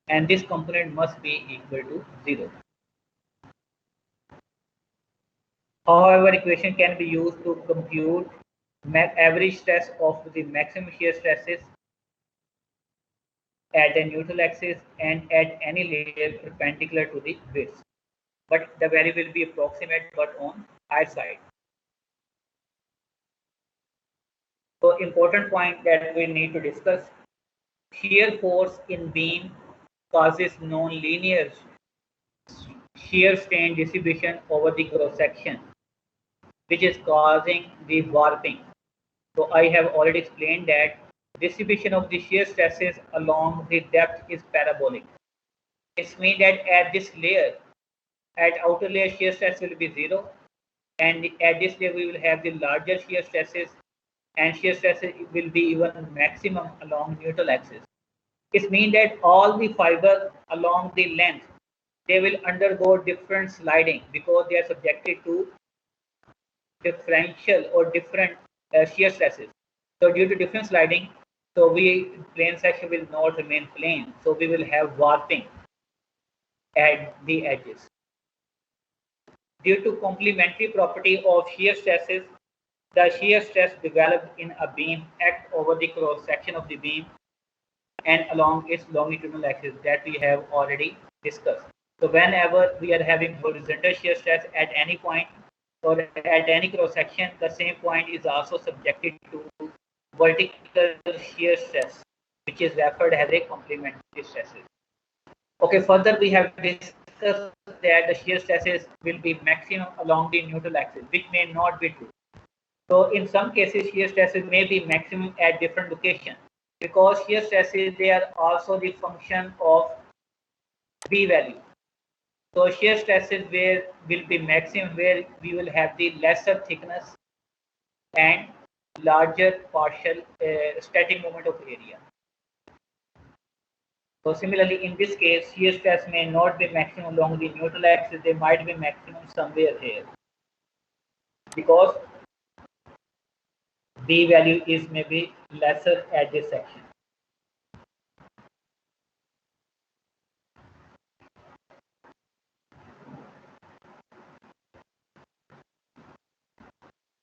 and this component must be equal to 0. However, equation can be used to compute average stress of the maximum shear stresses at the neutral axis and at any layer perpendicular to the width. But the value will be approximate but on higher side. So important point that we need to discuss. Shear force in beam causes non-linear shear strain distribution over the cross section, which is causing the warping. So I have already explained that distribution of the shear stresses along the depth is parabolic. It means that at this layer, at outer layer shear stress will be 0, and at this layer we will have the larger shear stresses, and shear stresses will be even maximum along neutral axis. It means that all the fiber along the length, they will undergo different sliding because they are subjected to differential or different shear stresses. So due to different sliding, so plane section will not remain plane. So we will have warping at the edges. Due to complementary property of shear stresses, the shear stress developed in a beam act over the cross section of the beam and along its longitudinal axis that we have already discussed. So whenever we are having horizontal shear stress at any point or at any cross section, the same point is also subjected to vertical shear stress, which is referred as a complementary stresses. Okay, further we have discussed that the shear stresses will be maximum along the neutral axis, which may not be true. So in some cases, shear stresses may be maximum at different locations because shear stresses, they are also the function of B value. So shear stresses where will be maximum where we will have the lesser thickness and larger partial static moment of area. So similarly, in this case, shear stress may not be maximum along the neutral axis, they might be maximum somewhere here because B value is maybe lesser at this section.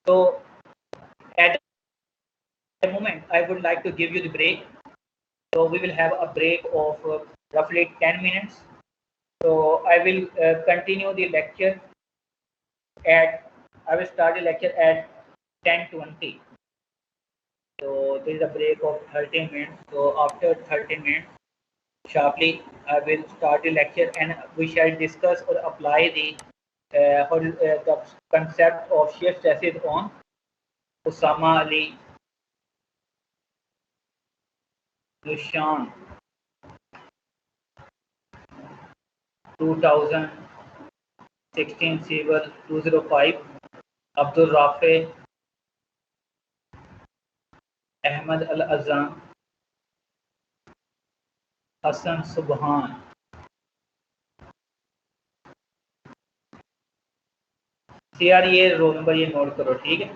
So at the moment, I would like to give you the break. So we will have a break of roughly 10 minutes. So I will continue the lecture I will start the lecture at 10:20. So there is a break of 13 minutes. So after 13 minutes, sharply, I will start the lecture and we shall discuss or apply the concept of shear stresses on Osama Ali Lushan 2016 Civil 205 Abdul Rafi Ahmad Al Azam Hasan सुबहान यार ये roll number ये note करो ठीक है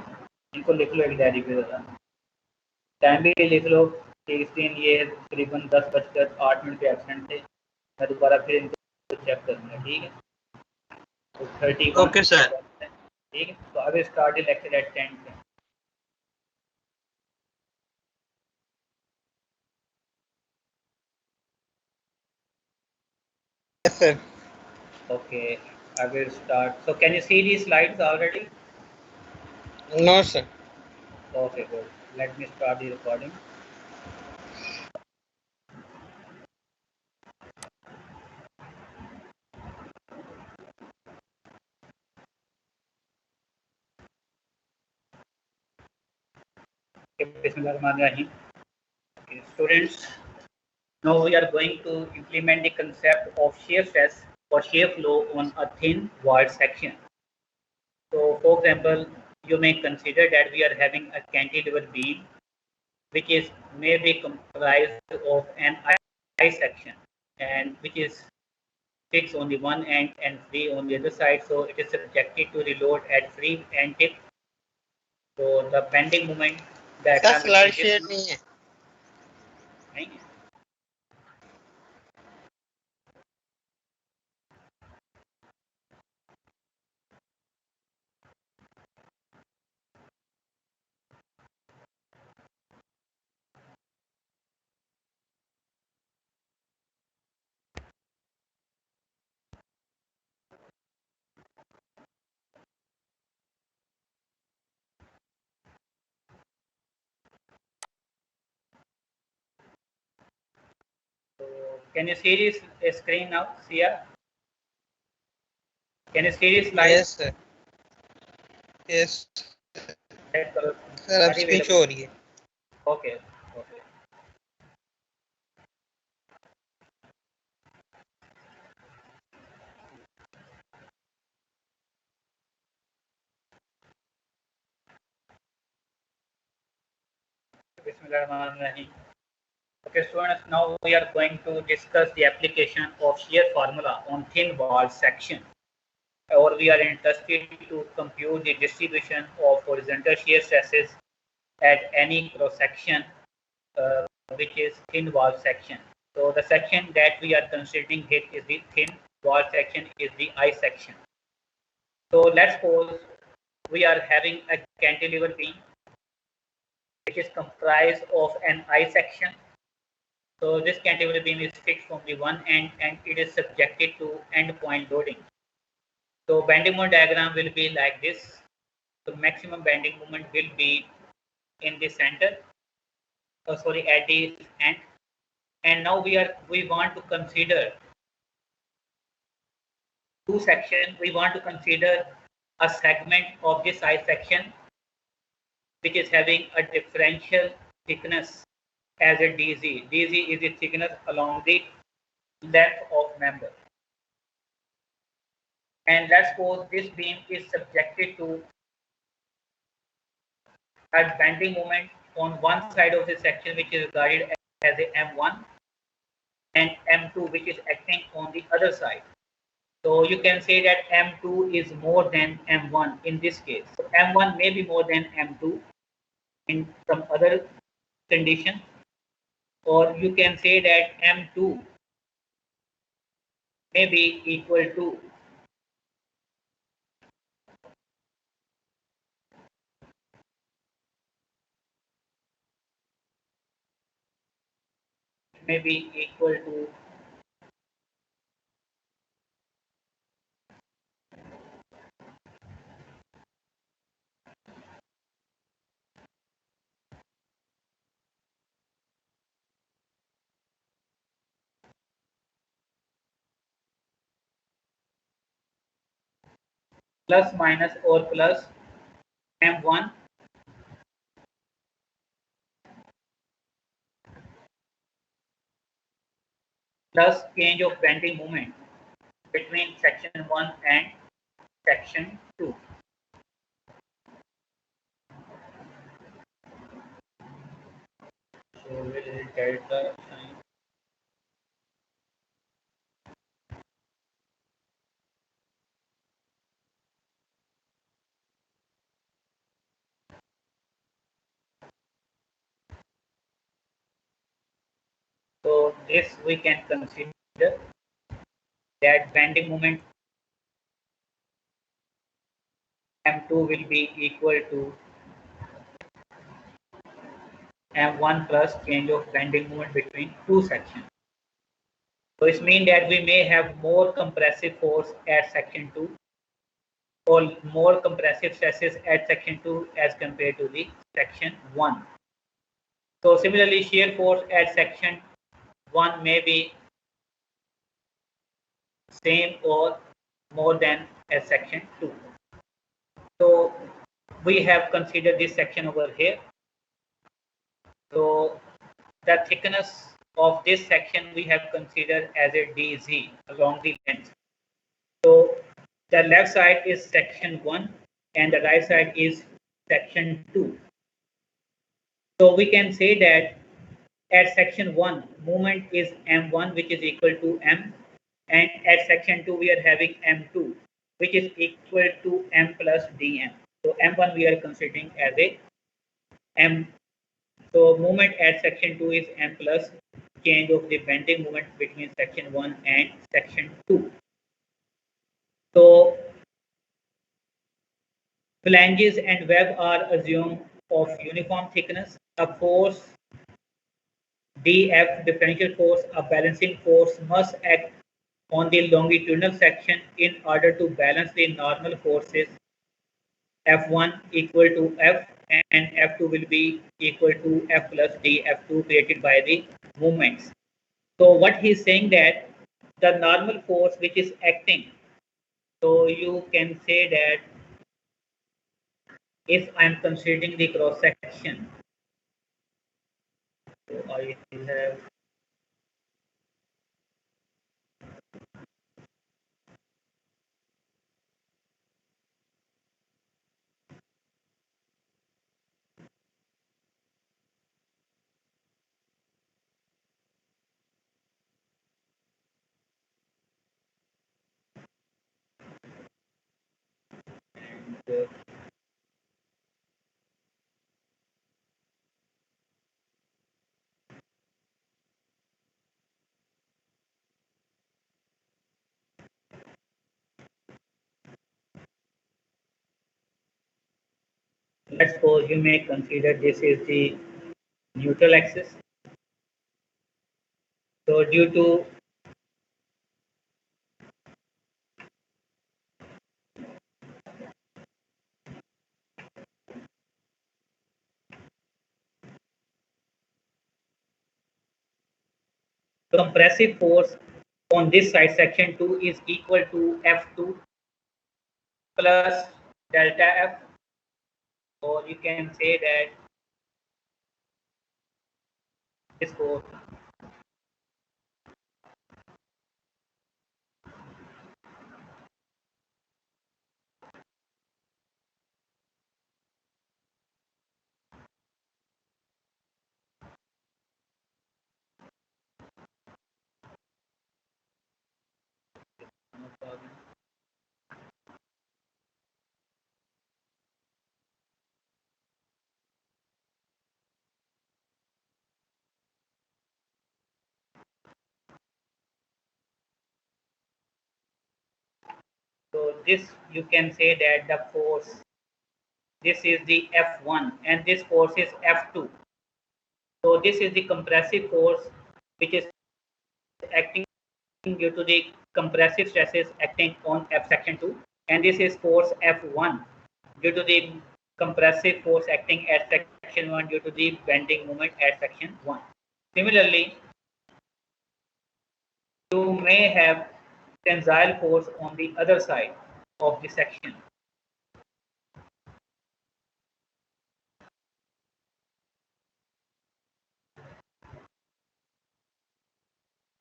इनको लिख लो एक डायरी पे ज़रा टाइम भी लिख लो कि इस दिन ये तकरीबन 10:08 पे एबसेंट थे मैं दोबारा फिर इनको चेक करूँगा ठीक है तो 31 ओके सर ठीक है तो अब start the lecture at 10 Yes, sir. Okay, I will start. So can you see these slides already? No, sir. Okay, good. Let me start the recording. Bismillahirrahmanirrahim. Okay, students, now we are going to implement the concept of shear stress or shear flow on a thin wall section. So, for example, you may consider that we are having a cantilever beam, which is maybe comprised of an I section, and which is fixed on the one end and free on the other side. So it is subjected to the load at free end tip. So the bending moment diagram slide share नहीं है नहीं है Can you see this screen now, Sia? Can you see this slide? Yes, sir. Yes. That color sir अब not screen show available. हो रही है. Okay. Okay. Bismillahirrahmanirrahim. Okay, students, now we are going to discuss the application of shear formula on thin wall section. Or we are interested to compute the distribution of horizontal shear stresses at any cross section, which is thin wall section. So the section that we are considering here is the thin wall section, is the I section. So let's suppose we are having a cantilever beam which is comprised of an I section. So this cantilever beam is fixed from the one end and it is subjected to end point loading. So bending moment diagram will be like this. So maximum bending moment will be in the center. Oh, sorry, at the end. And now we want to consider two sections. We want to consider a segment of this I section which is having a differential thickness as a dz. Dz is the thickness along the length of member. And let's suppose this beam is subjected to a bending moment on one side of the section which is regarded as a M1 and M2 which is acting on the other side. So you can say that M2 is more than M1 in this case. So M1 may be more than M2 in some other condition, or you can say that M2 may be equal to plus minus or plus M1 plus change of bending moment between section 1 and section 2. So where is delta sign? So this we can consider that bending moment M2 will be equal to M1 plus change of bending moment between two sections. So it means that we may have more compressive force at section 2 or more compressive stresses at section 2 as compared to the section 1. So similarly, shear force at section 1 may be same or more than at section 2. So we have considered this section over here. So the thickness of this section we have considered as a dz along the length. So the left side is section 1 and the right side is section 2. So we can say that at section 1 moment is m1 which is equal to m, and at section 2 we are having m2 which is equal to m plus dm. So m1 we are considering as a m. So moment at section 2 is m plus change of the bending moment between section 1 and section 2. So flanges and web are assumed of uniform thickness. A force dF, differential force, a balancing force, must act on the longitudinal section in order to balance the normal forces. F1 equal to F and F2 will be equal to F plus D F2 created by the movements. So what he's saying that the normal force which is acting, so you can say that if I'm considering the cross section, so I will have, uh, let's suppose you may consider this is the neutral axis. So due to compressive force on this side, section 2 is equal to F2 plus delta F, or you can say that this force. So this you can say that the force, this is the F1 and this force is F2. So this is the compressive force which is acting due to the compressive stresses acting on F section 2, and this is force F1 due to the compressive force acting at section 1 due to the bending moment at section 1. Similarly, you may have tensile force on the other side of the section.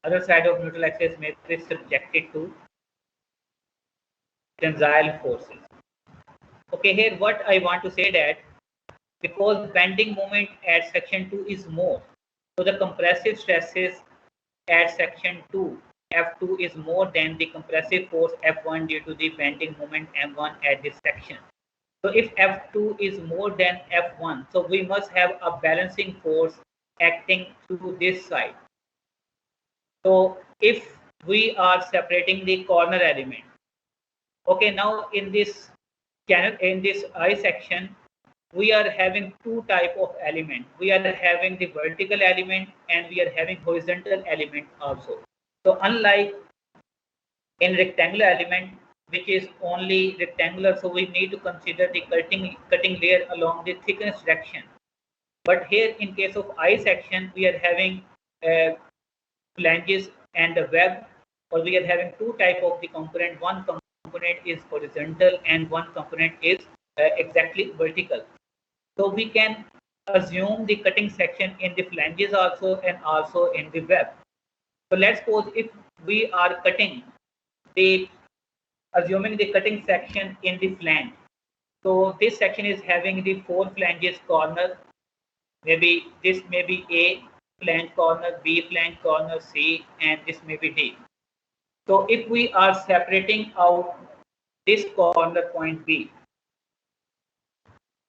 Other side of neutral axis may be subjected to tensile forces. Okay, here what I want to say that because bending moment at section 2 is more, so the compressive stresses at section 2, F2 is more than the compressive force F1 due to the bending moment M1 at this section. So if F2 is more than F1, so we must have a balancing force acting to this side. So if we are separating the corner element, okay, now in this channel, in this I section, we are having two type of element. We are having the vertical element and we are having horizontal element also. So unlike in rectangular element, which is only rectangular, so we need to consider the cutting layer along the thickness direction. But here in case of I section, we are having flanges and the web, or we are having two type of the component. One component is horizontal and one component is exactly vertical. So we can assume the cutting section in the flanges also and also in the web. So let's suppose if we are cutting the, assuming the cutting section in the flange. So this section is having the four flanges corner. Maybe this may be A flange corner, B flange corner, C, and this may be D. So if we are separating out this corner point B,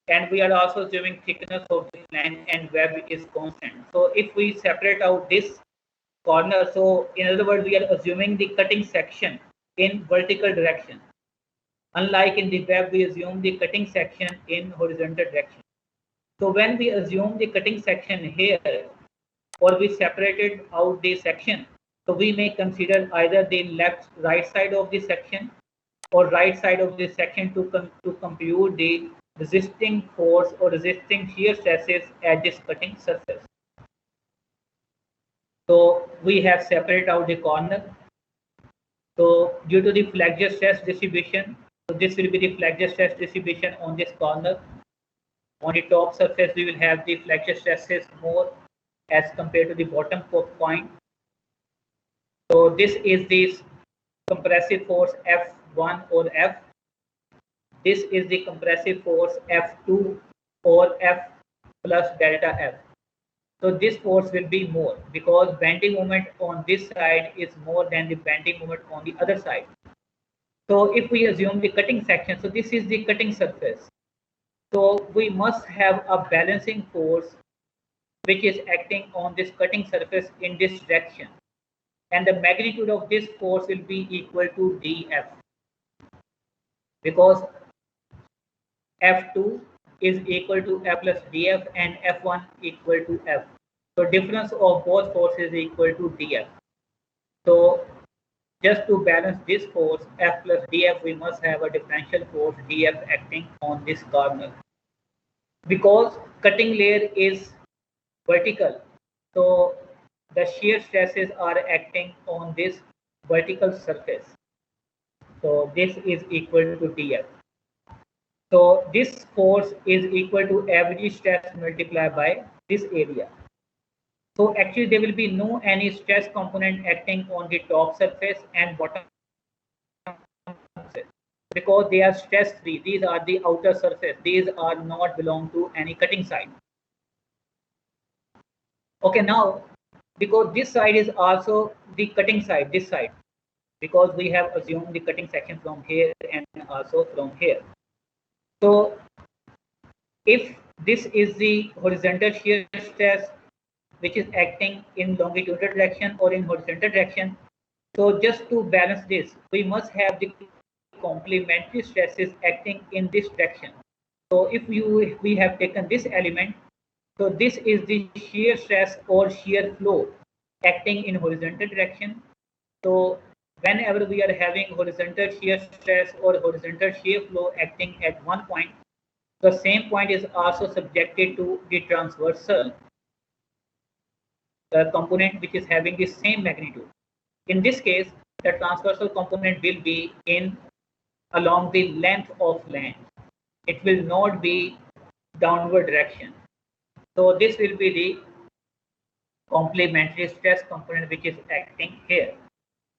and we are also assuming thickness of the flange and web is constant. So if we separate out this corner, so in other words, we are assuming the cutting section in vertical direction. Unlike in the web, we assume the cutting section in horizontal direction. So when we assume the cutting section here, or we separated out the section, so we may consider either the right side of the section or right side of the section to compute the resisting force or resisting shear stresses at this cutting surface. So we have separated out the corner. So due to the flexure stress distribution, so this will be the flexure stress distribution on this corner. On the top surface, we will have the flexure stresses more as compared to the bottom point. So this is the compressive force F1 or F. This is the compressive force F2 or F plus delta F. So this force will be more because bending moment on this side is more than the bending moment on the other side. So if we assume the cutting section, so this is the cutting surface. So we must have a balancing force which is acting on this cutting surface in this direction. And the magnitude of this force will be equal to dF because F2 is equal to F plus dF and F1 equal to F. So difference of both forces is equal to dF. So just to balance this force F plus dF, we must have a differential force dF acting on this corner. Because cutting layer is vertical, so the shear stresses are acting on this vertical surface. So this is equal to dF. So this force is equal to average stress multiplied by this area. So actually there will be no any stress component acting on the top surface and bottom surface because they are stress free. These are the outer surface. These are not belong to any cutting side. Okay, now because this side is also the cutting side, this side, because we have assumed the cutting section from here and also from here. So if this is the horizontal shear stress which is acting in longitudinal direction or in horizontal direction, so just to balance this, we must have the complementary stresses acting in this direction. So if we have taken this element, so this is the shear stress or shear flow acting in horizontal direction. So whenever we are having horizontal shear stress or horizontal shear flow acting at one point, the same point is also subjected to the transversal, the component which is having the same magnitude. In this case, the transversal component will be in along the length of flange. It will not be downward direction. So this will be the complementary stress component which is acting here.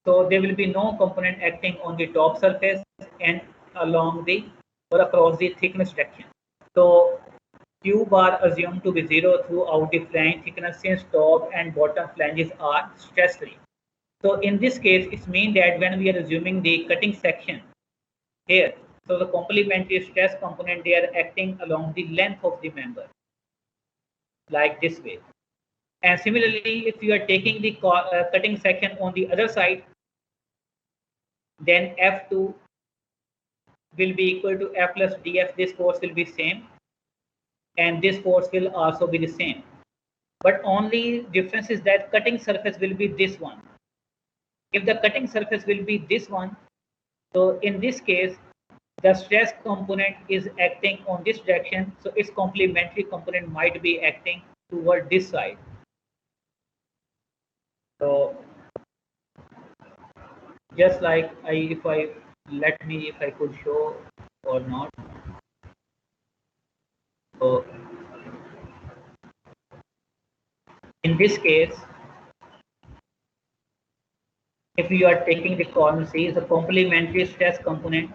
So there will be no component acting on the top surface and along the or across the thickness direction. So Q bar assumed to be 0 throughout the flange thickness since top and bottom flanges are stress free. So in this case, it means that when we are assuming the cutting section here, so the complementary stress component, they are acting along the length of the member, like this way. And similarly, if you are taking the cutting section on the other side, then F2 will be equal to F plus dF. This force will be same, and this force will also be the same. But only difference is that cutting surface will be this one. If the cutting surface will be this one, so in this case, the stress component is acting on this direction, so its complementary component might be acting toward this side. So just like if I could show or not. So in this case, if you are taking the column C, the complementary stress component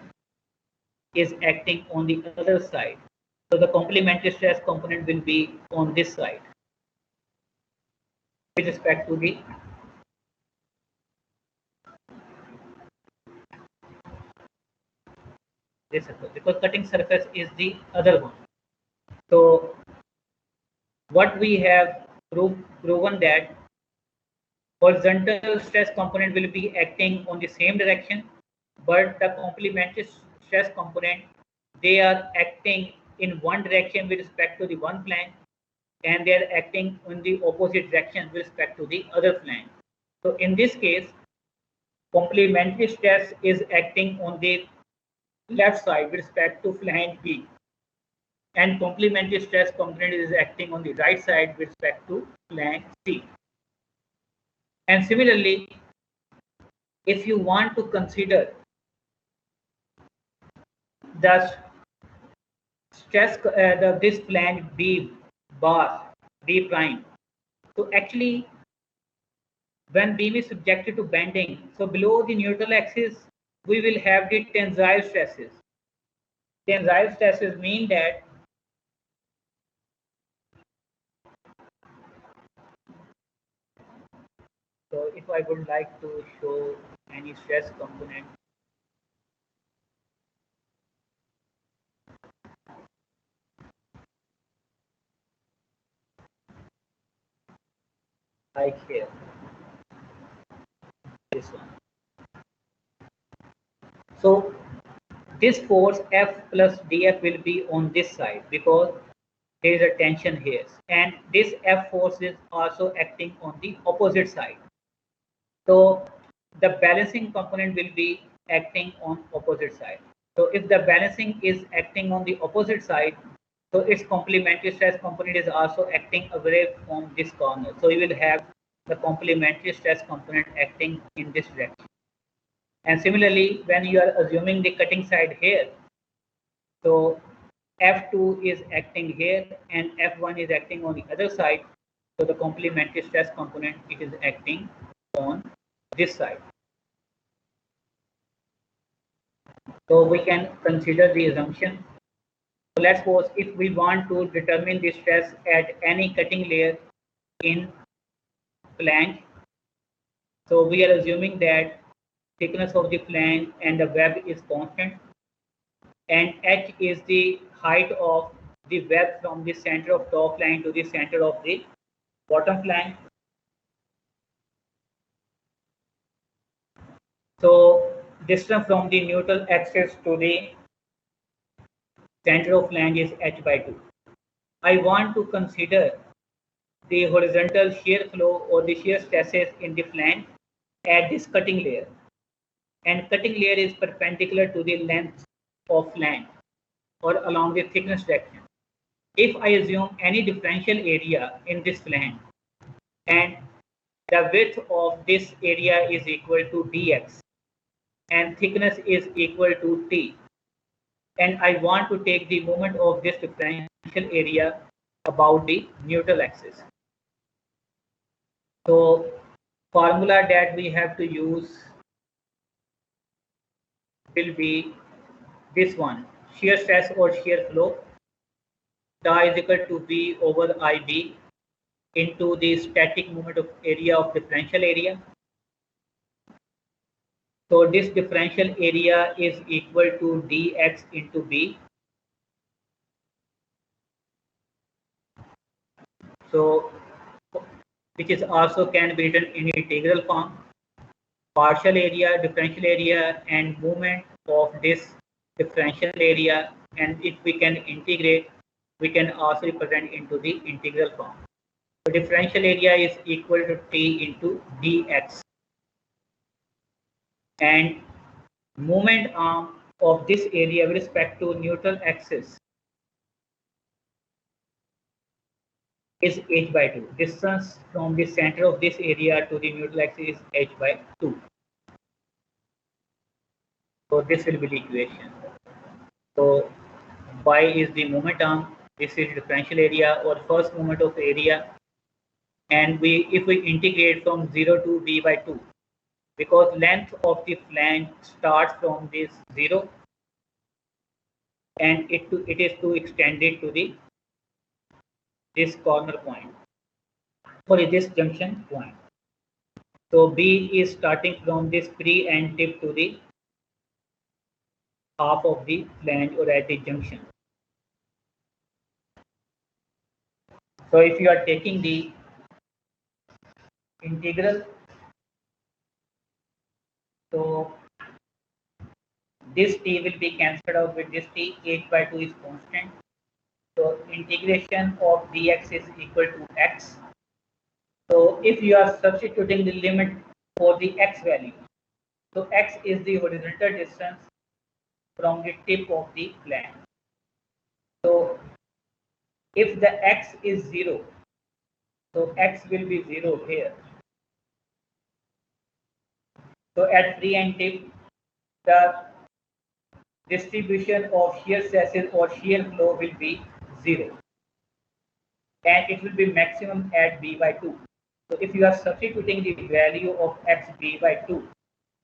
is acting on the other side. So the complementary stress component will be on this side with respect to the this surface, because cutting surface is the other one. So what we have proven that horizontal stress component will be acting on the same direction, but the complementary stress component, they are acting in one direction with respect to the one flange, and they are acting in the opposite direction with respect to the other flange. So in this case, complementary stress is acting on the left side with respect to flange B, and complementary stress component is acting on the right side with respect to flange C. And similarly, if you want to consider the stress, this flange B bar, B prime. So actually, when beam is subjected to bending, so below the neutral axis, we will have the tensile stresses. Tensile stresses mean that so if I would like to show any stress component like here, this one. So this force F plus dF will be on this side because there is a tension here. And this F force is also acting on the opposite side. So the balancing component will be acting on opposite side. So if the balancing is acting on the opposite side, so its complementary stress component is also acting away from this corner. So you will have the complementary stress component acting in this direction. And similarly, when you are assuming the cutting side here, so F2 is acting here and F1 is acting on the other side. So the complementary stress component, it is acting on this side. So we can consider the assumption. So let's suppose if we want to determine the stress at any cutting layer in flange, so we are assuming that thickness of the flange and the web is constant, and h is the height of the web from the center of top line to the center of the bottom flange. So distance from the neutral axis to the center of flange is h by 2. I want to consider the horizontal shear flow or the shear stresses in the flange at this cutting layer. And cutting layer is perpendicular to the length of flange or along the thickness direction. If I assume any differential area in this flange and the width of this area is equal to dx and thickness is equal to t, and I want to take the moment of this differential area about the neutral axis. So formula that we have to use will be this one: shear stress or shear flow, tau is equal to V over IB into the static moment of area of differential area. So this differential area is equal to dx into B. So which is also can be written in integral form. Partial area, differential area, and movement of this differential area, and if we can integrate, we can also represent into the integral form. So differential area is equal to t into dx, and moment arm of this area with respect to neutral axis is h by 2. Distance from the center of this area to the neutral axis is h by 2. So this will be the equation. So y is the moment arm, this is differential area or first moment of area, and if we integrate from 0 to b by 2, because length of the flange starts from this 0 and it is to extend it to the this corner point, sorry, this junction point. So b is starting from this pre and tip to the half of the flange or at the junction. So if you are taking the integral, so this t will be cancelled out with this t, h by 2 is constant. So integration of dx is equal to x. So if you are substituting the limit for the x value, so x is the horizontal distance from the tip of the flange. So if the x is 0, so x will be 0 here. So at free end tip, the distribution of shear stresses or shear flow will be 0, and it will be maximum at b by 2. So if you are substituting the value of x b by 2,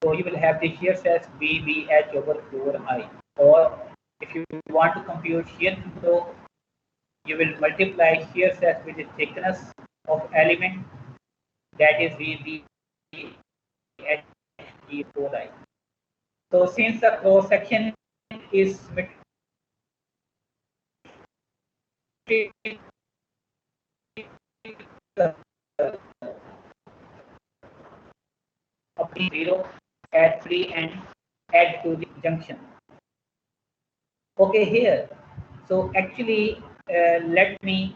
so you will have the shear stress BBH over 4I. Or if you want to compute shear flow, you will multiply shear stress with the thickness of element, that is VBH 4I. So since the cross section is up to 0 at free and add to the junction. Okay, here. So actually, let me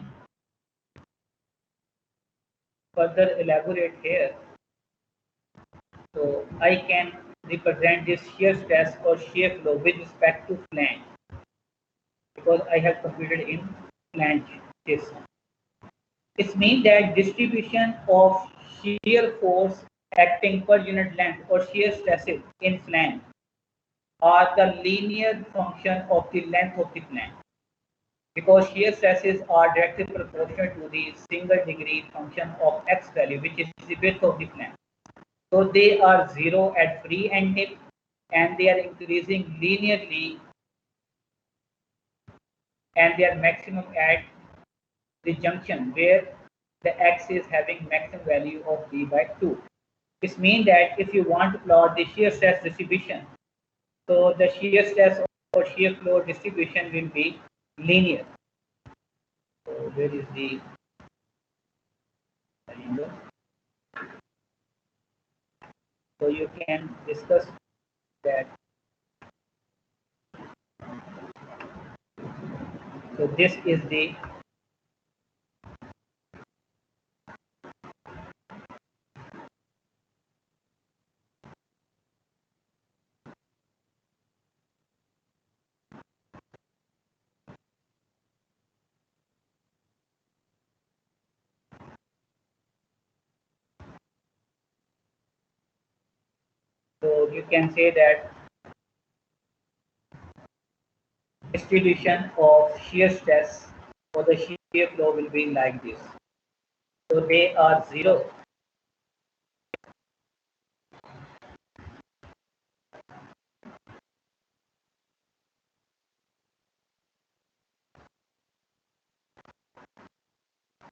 further elaborate here. So I can represent this shear stress or shear flow with respect to flange, because I have computed in flange this. It means that distribution of shear force acting per unit length or shear stresses in flange are the linear function of the length of the flange, because shear stresses are directly proportional to the single degree function of x value, which is the width of the flange. So they are 0 at free end tip, and they are increasing linearly, and they are maximum at the junction where the x is having maximum value of b by 2. This means that if you want to plot the shear stress distribution, so the shear stress or shear flow distribution will be linear. So where is the triangle? So you can discuss that. So this is the so you can say that distribution of shear stress or the shear flow will be like this. So they are 0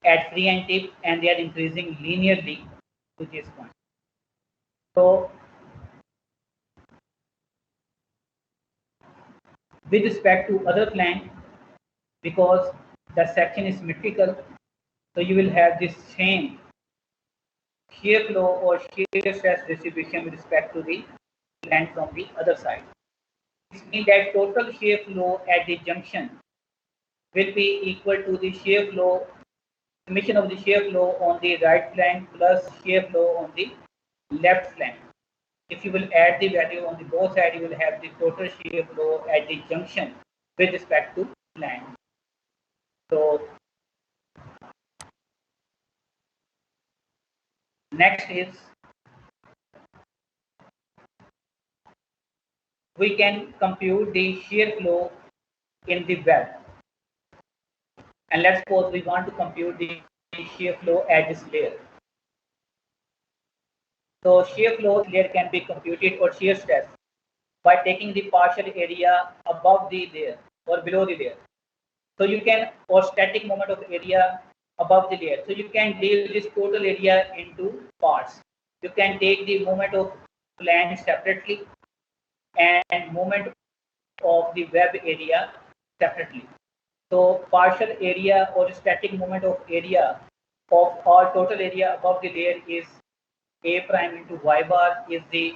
at free end tip, and they are increasing linearly to this point. So with respect to other flange, because the section is symmetrical, so you will have this same shear flow or shear stress distribution with respect to the flange from the other side. This means that total shear flow at the junction will be equal to the shear flow, summation of the shear flow on the right flank plus shear flow on the left flank. If you will add the value on the both sides, you will have the total shear flow at the junction with respect to flange. So next is we can compute the shear flow in the web. And let's suppose we want to compute the shear flow at this layer. So shear flow layer can be computed, or shear stress, by taking the partial area above the layer or below the layer. So you can, or static moment of area above the layer. So you can leave this total area into parts. You can take the moment of flange separately and moment of the web area separately. So partial area or static moment of area of all total area above the layer is A prime into y bar is the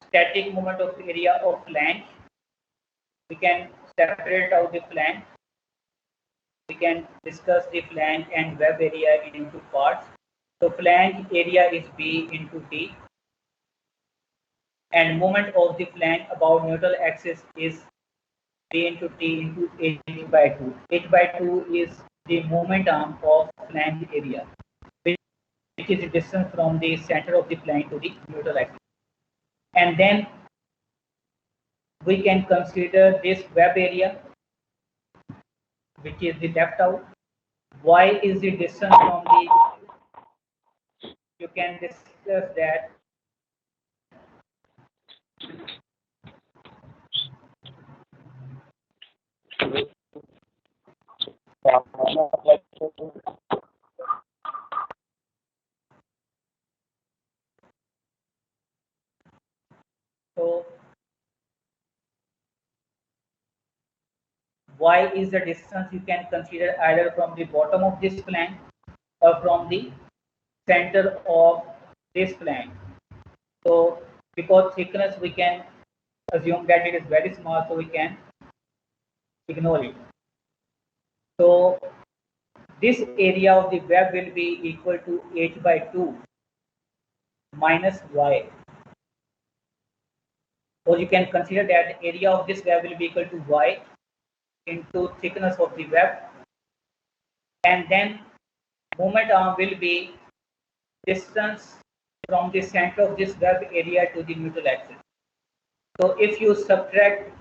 static moment of area of flange. We can separate out the flange. We can discuss the flange and web area into parts. So flange area is B into T, and moment of the flange about neutral axis is B into T into H by 2. H by 2 is the moment arm of flange area, which is the distance from the center of the flange to the neutral axis. And then we can consider this web area, which is the left out. Y is the distance from the, you can discuss that. So Y is the distance you can consider either from the bottom of this flank or from the center of this flank. So because thickness we can assume that it is very small, so we can ignore it. So this area of the web will be equal to h by 2 minus y. Or you can consider that area of this web will be equal to y into thickness of the web, and then moment arm will be distance from the center of this web area to the neutral axis. So if you subtract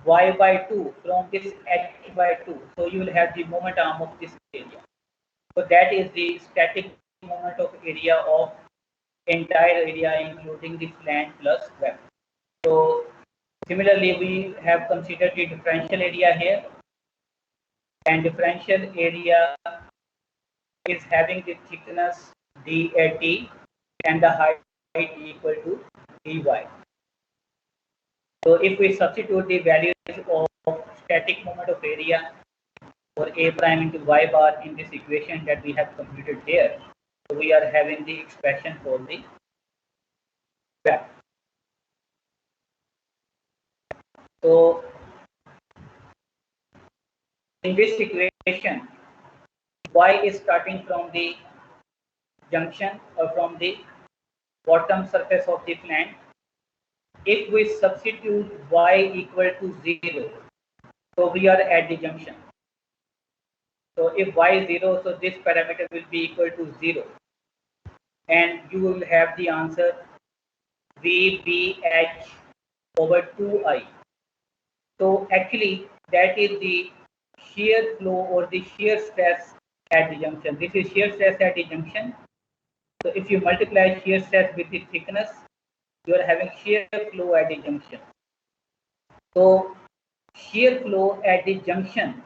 y by 2 from this h by 2, so you will have the moment arm of this area. So that is the static moment of area of entire area including the flange plus web. So similarly, we have considered the differential area here, and differential area is having the thickness dAt and the height equal to dy. So if we substitute the values of static moment of area for A prime into y bar in this equation that we have computed here, so we are having the expression for the web. So in this equation, y is starting from the junction or from the bottom surface of the flange. If we substitute y equal to 0, so we are at the junction. So if y is 0, so this parameter will be equal to 0. And you will have the answer VBH over 2I. So actually that is the shear flow or the shear stress at the junction. This is shear stress at the junction. So if you multiply shear stress with the thickness, you are having shear flow at the junction. So shear flow at the junction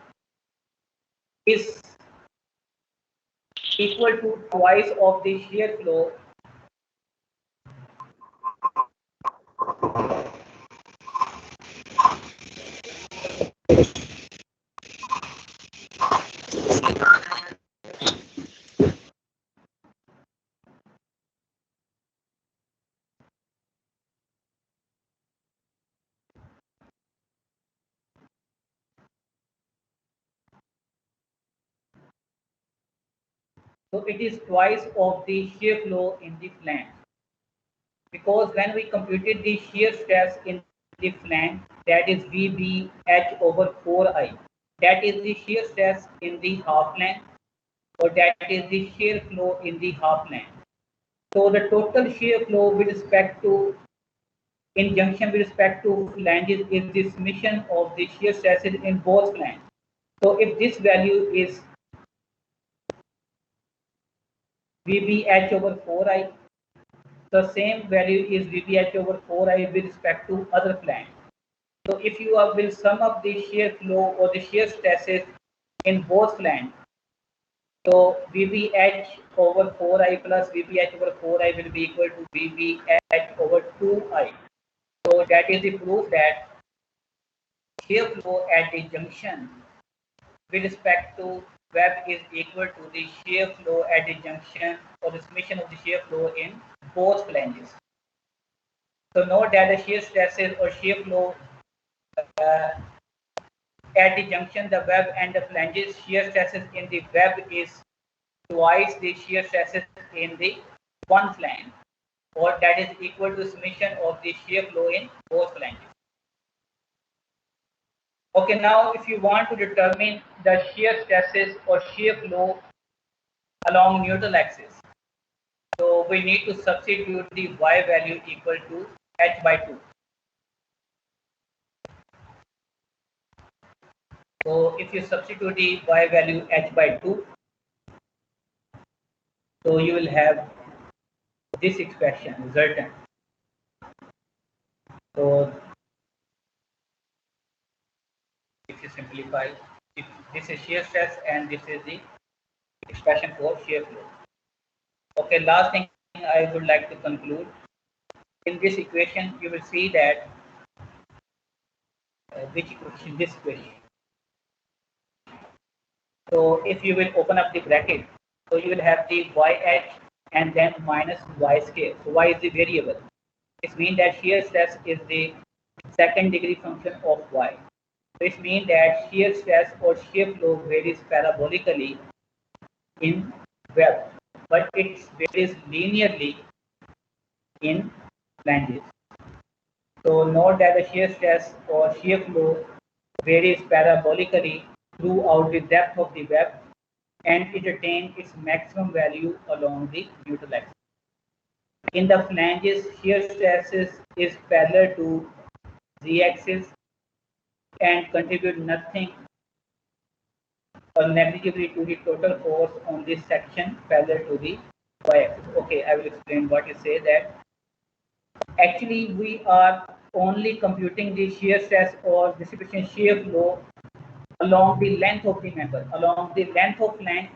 is equal to twice of the shear flow So it is twice of the shear flow in the flange. Because when we computed the shear stress in the flange, that is VBH over 4I. That is the shear stress in the half length, or that is the shear flow in the half length. So the total shear flow with respect to, in junction with respect to flanges, is the summation of the shear stresses in both flanges. So if this value is VBH over 4I, the same value is VBH over 4I with respect to other flange. So if you will sum up the shear flow or the shear stresses in both flange, so VBH over 4I plus VBH over 4I will be equal to VBH over 2I. So that is the proof that shear flow at the junction with respect to web is equal to the shear flow at the junction or the summation of the shear flow in both flanges. So note that the shear stresses or shear flow at the junction, the web and the flanges, shear stresses in the web is twice the shear stresses in the one flange, or that is equal to summation of the shear flow in both flanges. Okay, now if you want to determine the shear stresses or shear flow along neutral axis, so we need to substitute the y value equal to h by 2. So if you substitute the y value h by 2, so you will have this expression resultant. So if you simplify, if this is shear stress and this is the expression for shear flow. Okay, last thing I would like to conclude. In this equation, you will see that which equation? This equation. So if you will open up the bracket, so you will have the YH and then minus Y square. So Y is the variable. This means that shear stress is the second degree function of Y. This means that shear stress or shear flow varies parabolically in web, but it varies linearly in flanges. So note that the shear stress or shear flow varies parabolically throughout the depth of the web and it attains its maximum value along the neutral axis. In the flanges, shear stresses is parallel to z-axis and contribute nothing or negligibly to the total force on this section parallel to the y-axis. Okay, I will explain what you say that. Actually, we are only computing the shear stress or distribution shear flow along the length of the member, along the length of flange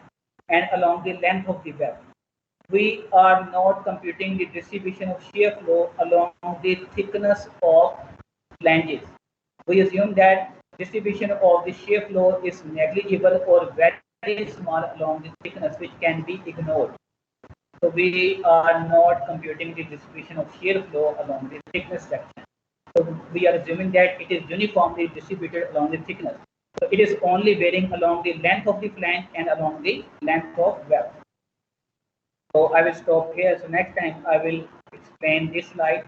and along the length of the web. We are not computing the distribution of shear flow along the thickness of flanges. We assume that distribution of the shear flow is negligible or very small along the thickness, which can be ignored. So we are not computing the distribution of shear flow along the thickness section. So we are assuming that it is uniformly distributed along the thickness. So it is only varying along the length of the flange and along the length of web. So I will stop here. So next time I will explain this slide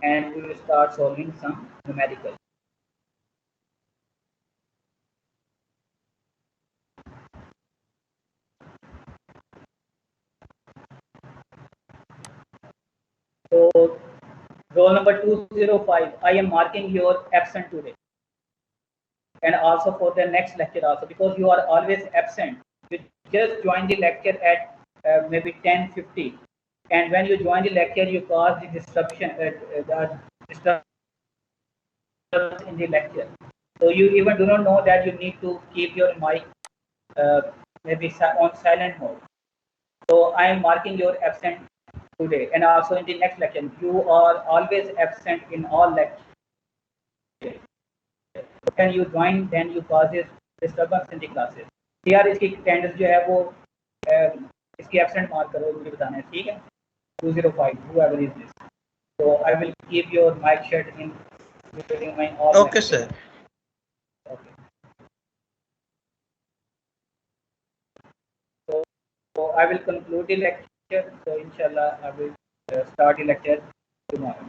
and we will start solving some numerical. So roll number 205, I am marking your absent today. And also for the next lecture also, because you are always absent. You just join the lecture at maybe 10:50. And when you join the lecture, you cause the disruption, the disturbance in the lecture. So you even do not know that you need to keep your mic uh, maybe on silent mode. So I am marking your absent today, and also in the next lecture. You are always absent in all lectures. When you join, then you causes disturbance in the classes. यार इसकी attendance जो है वो इसकी absent mark करो, मुझे बताना है, ठीक है? 205, whoever is this. So I will keep your mic shut in during my all. Okay, sir. Okay. So I will conclude the lecture. So inshallah, I will start the lecture tomorrow.